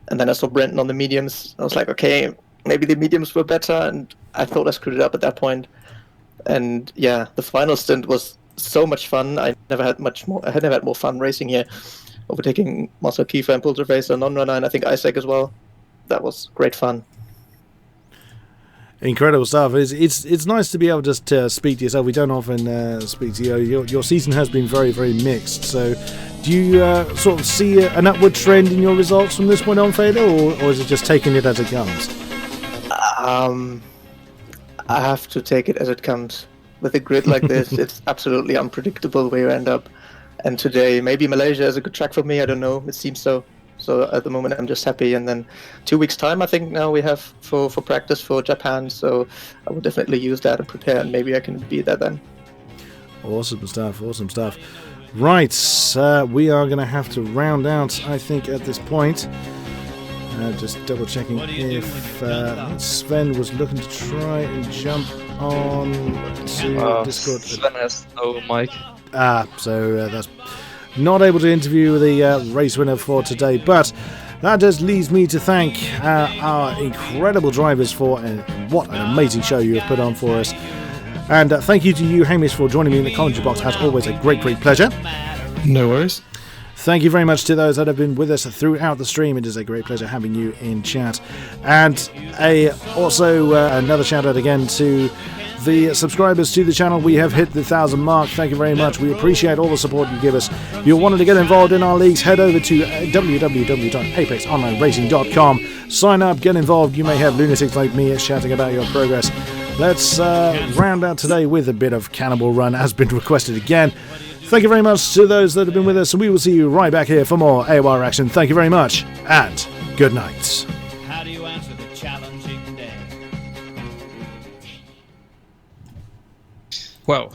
and then I saw Brenton on the mediums. I was like, okay, maybe the mediums were better, and I thought I screwed it up at that point. And yeah, the final stint was so much fun. I had never had more fun racing here, overtaking Marcel Kiefer and Pulter Racer, non-runner, and I think Isaac as well. That was great fun. Incredible stuff. It's nice to be able just to speak to yourself. We don't often speak to you. Your season has been very, very mixed. So do you sort of see an upward trend in your results from this point on, Fader, or is it just taking it as it comes? I have to take it as it comes. With a grid like this, it's absolutely unpredictable where you end up. And today, maybe Malaysia is a good track for me. I don't know. It seems so. So at the moment, I'm just happy. And then 2 weeks' time, I think now we have for practice for Japan. So I will definitely use that and prepare, and maybe I can be there then. Awesome stuff. Awesome stuff. Right. We are going to have to round out, I think, at this point. Just double checking if Sven was looking to try and jump on to Discord. Sven has no mic. So that's not able to interview the race winner for today, but that just leaves me to thank our incredible drivers for what an amazing show you have put on for us. And thank you to you, Hamish, for joining me in the commentary box. As always, a great pleasure. No worries. Thank you very much to those that have been with us throughout the stream. It is a great pleasure having you in chat. And also another shout out again to the subscribers to the channel. We have hit the 1,000 mark. Thank you very much. We appreciate all the support you give us. If you're wanting to get involved in our leagues, head over to www.apexonlineraCing.com. Sign up, get involved. You may have lunatics like me shouting about your progress. Let's round out today with a bit of Cannibal Run, as been requested again. Thank you very much to those that have been with us, and we will see you right back here for more AOR action. Thank you very much, and good night. How do you answer the challenging day? Wow.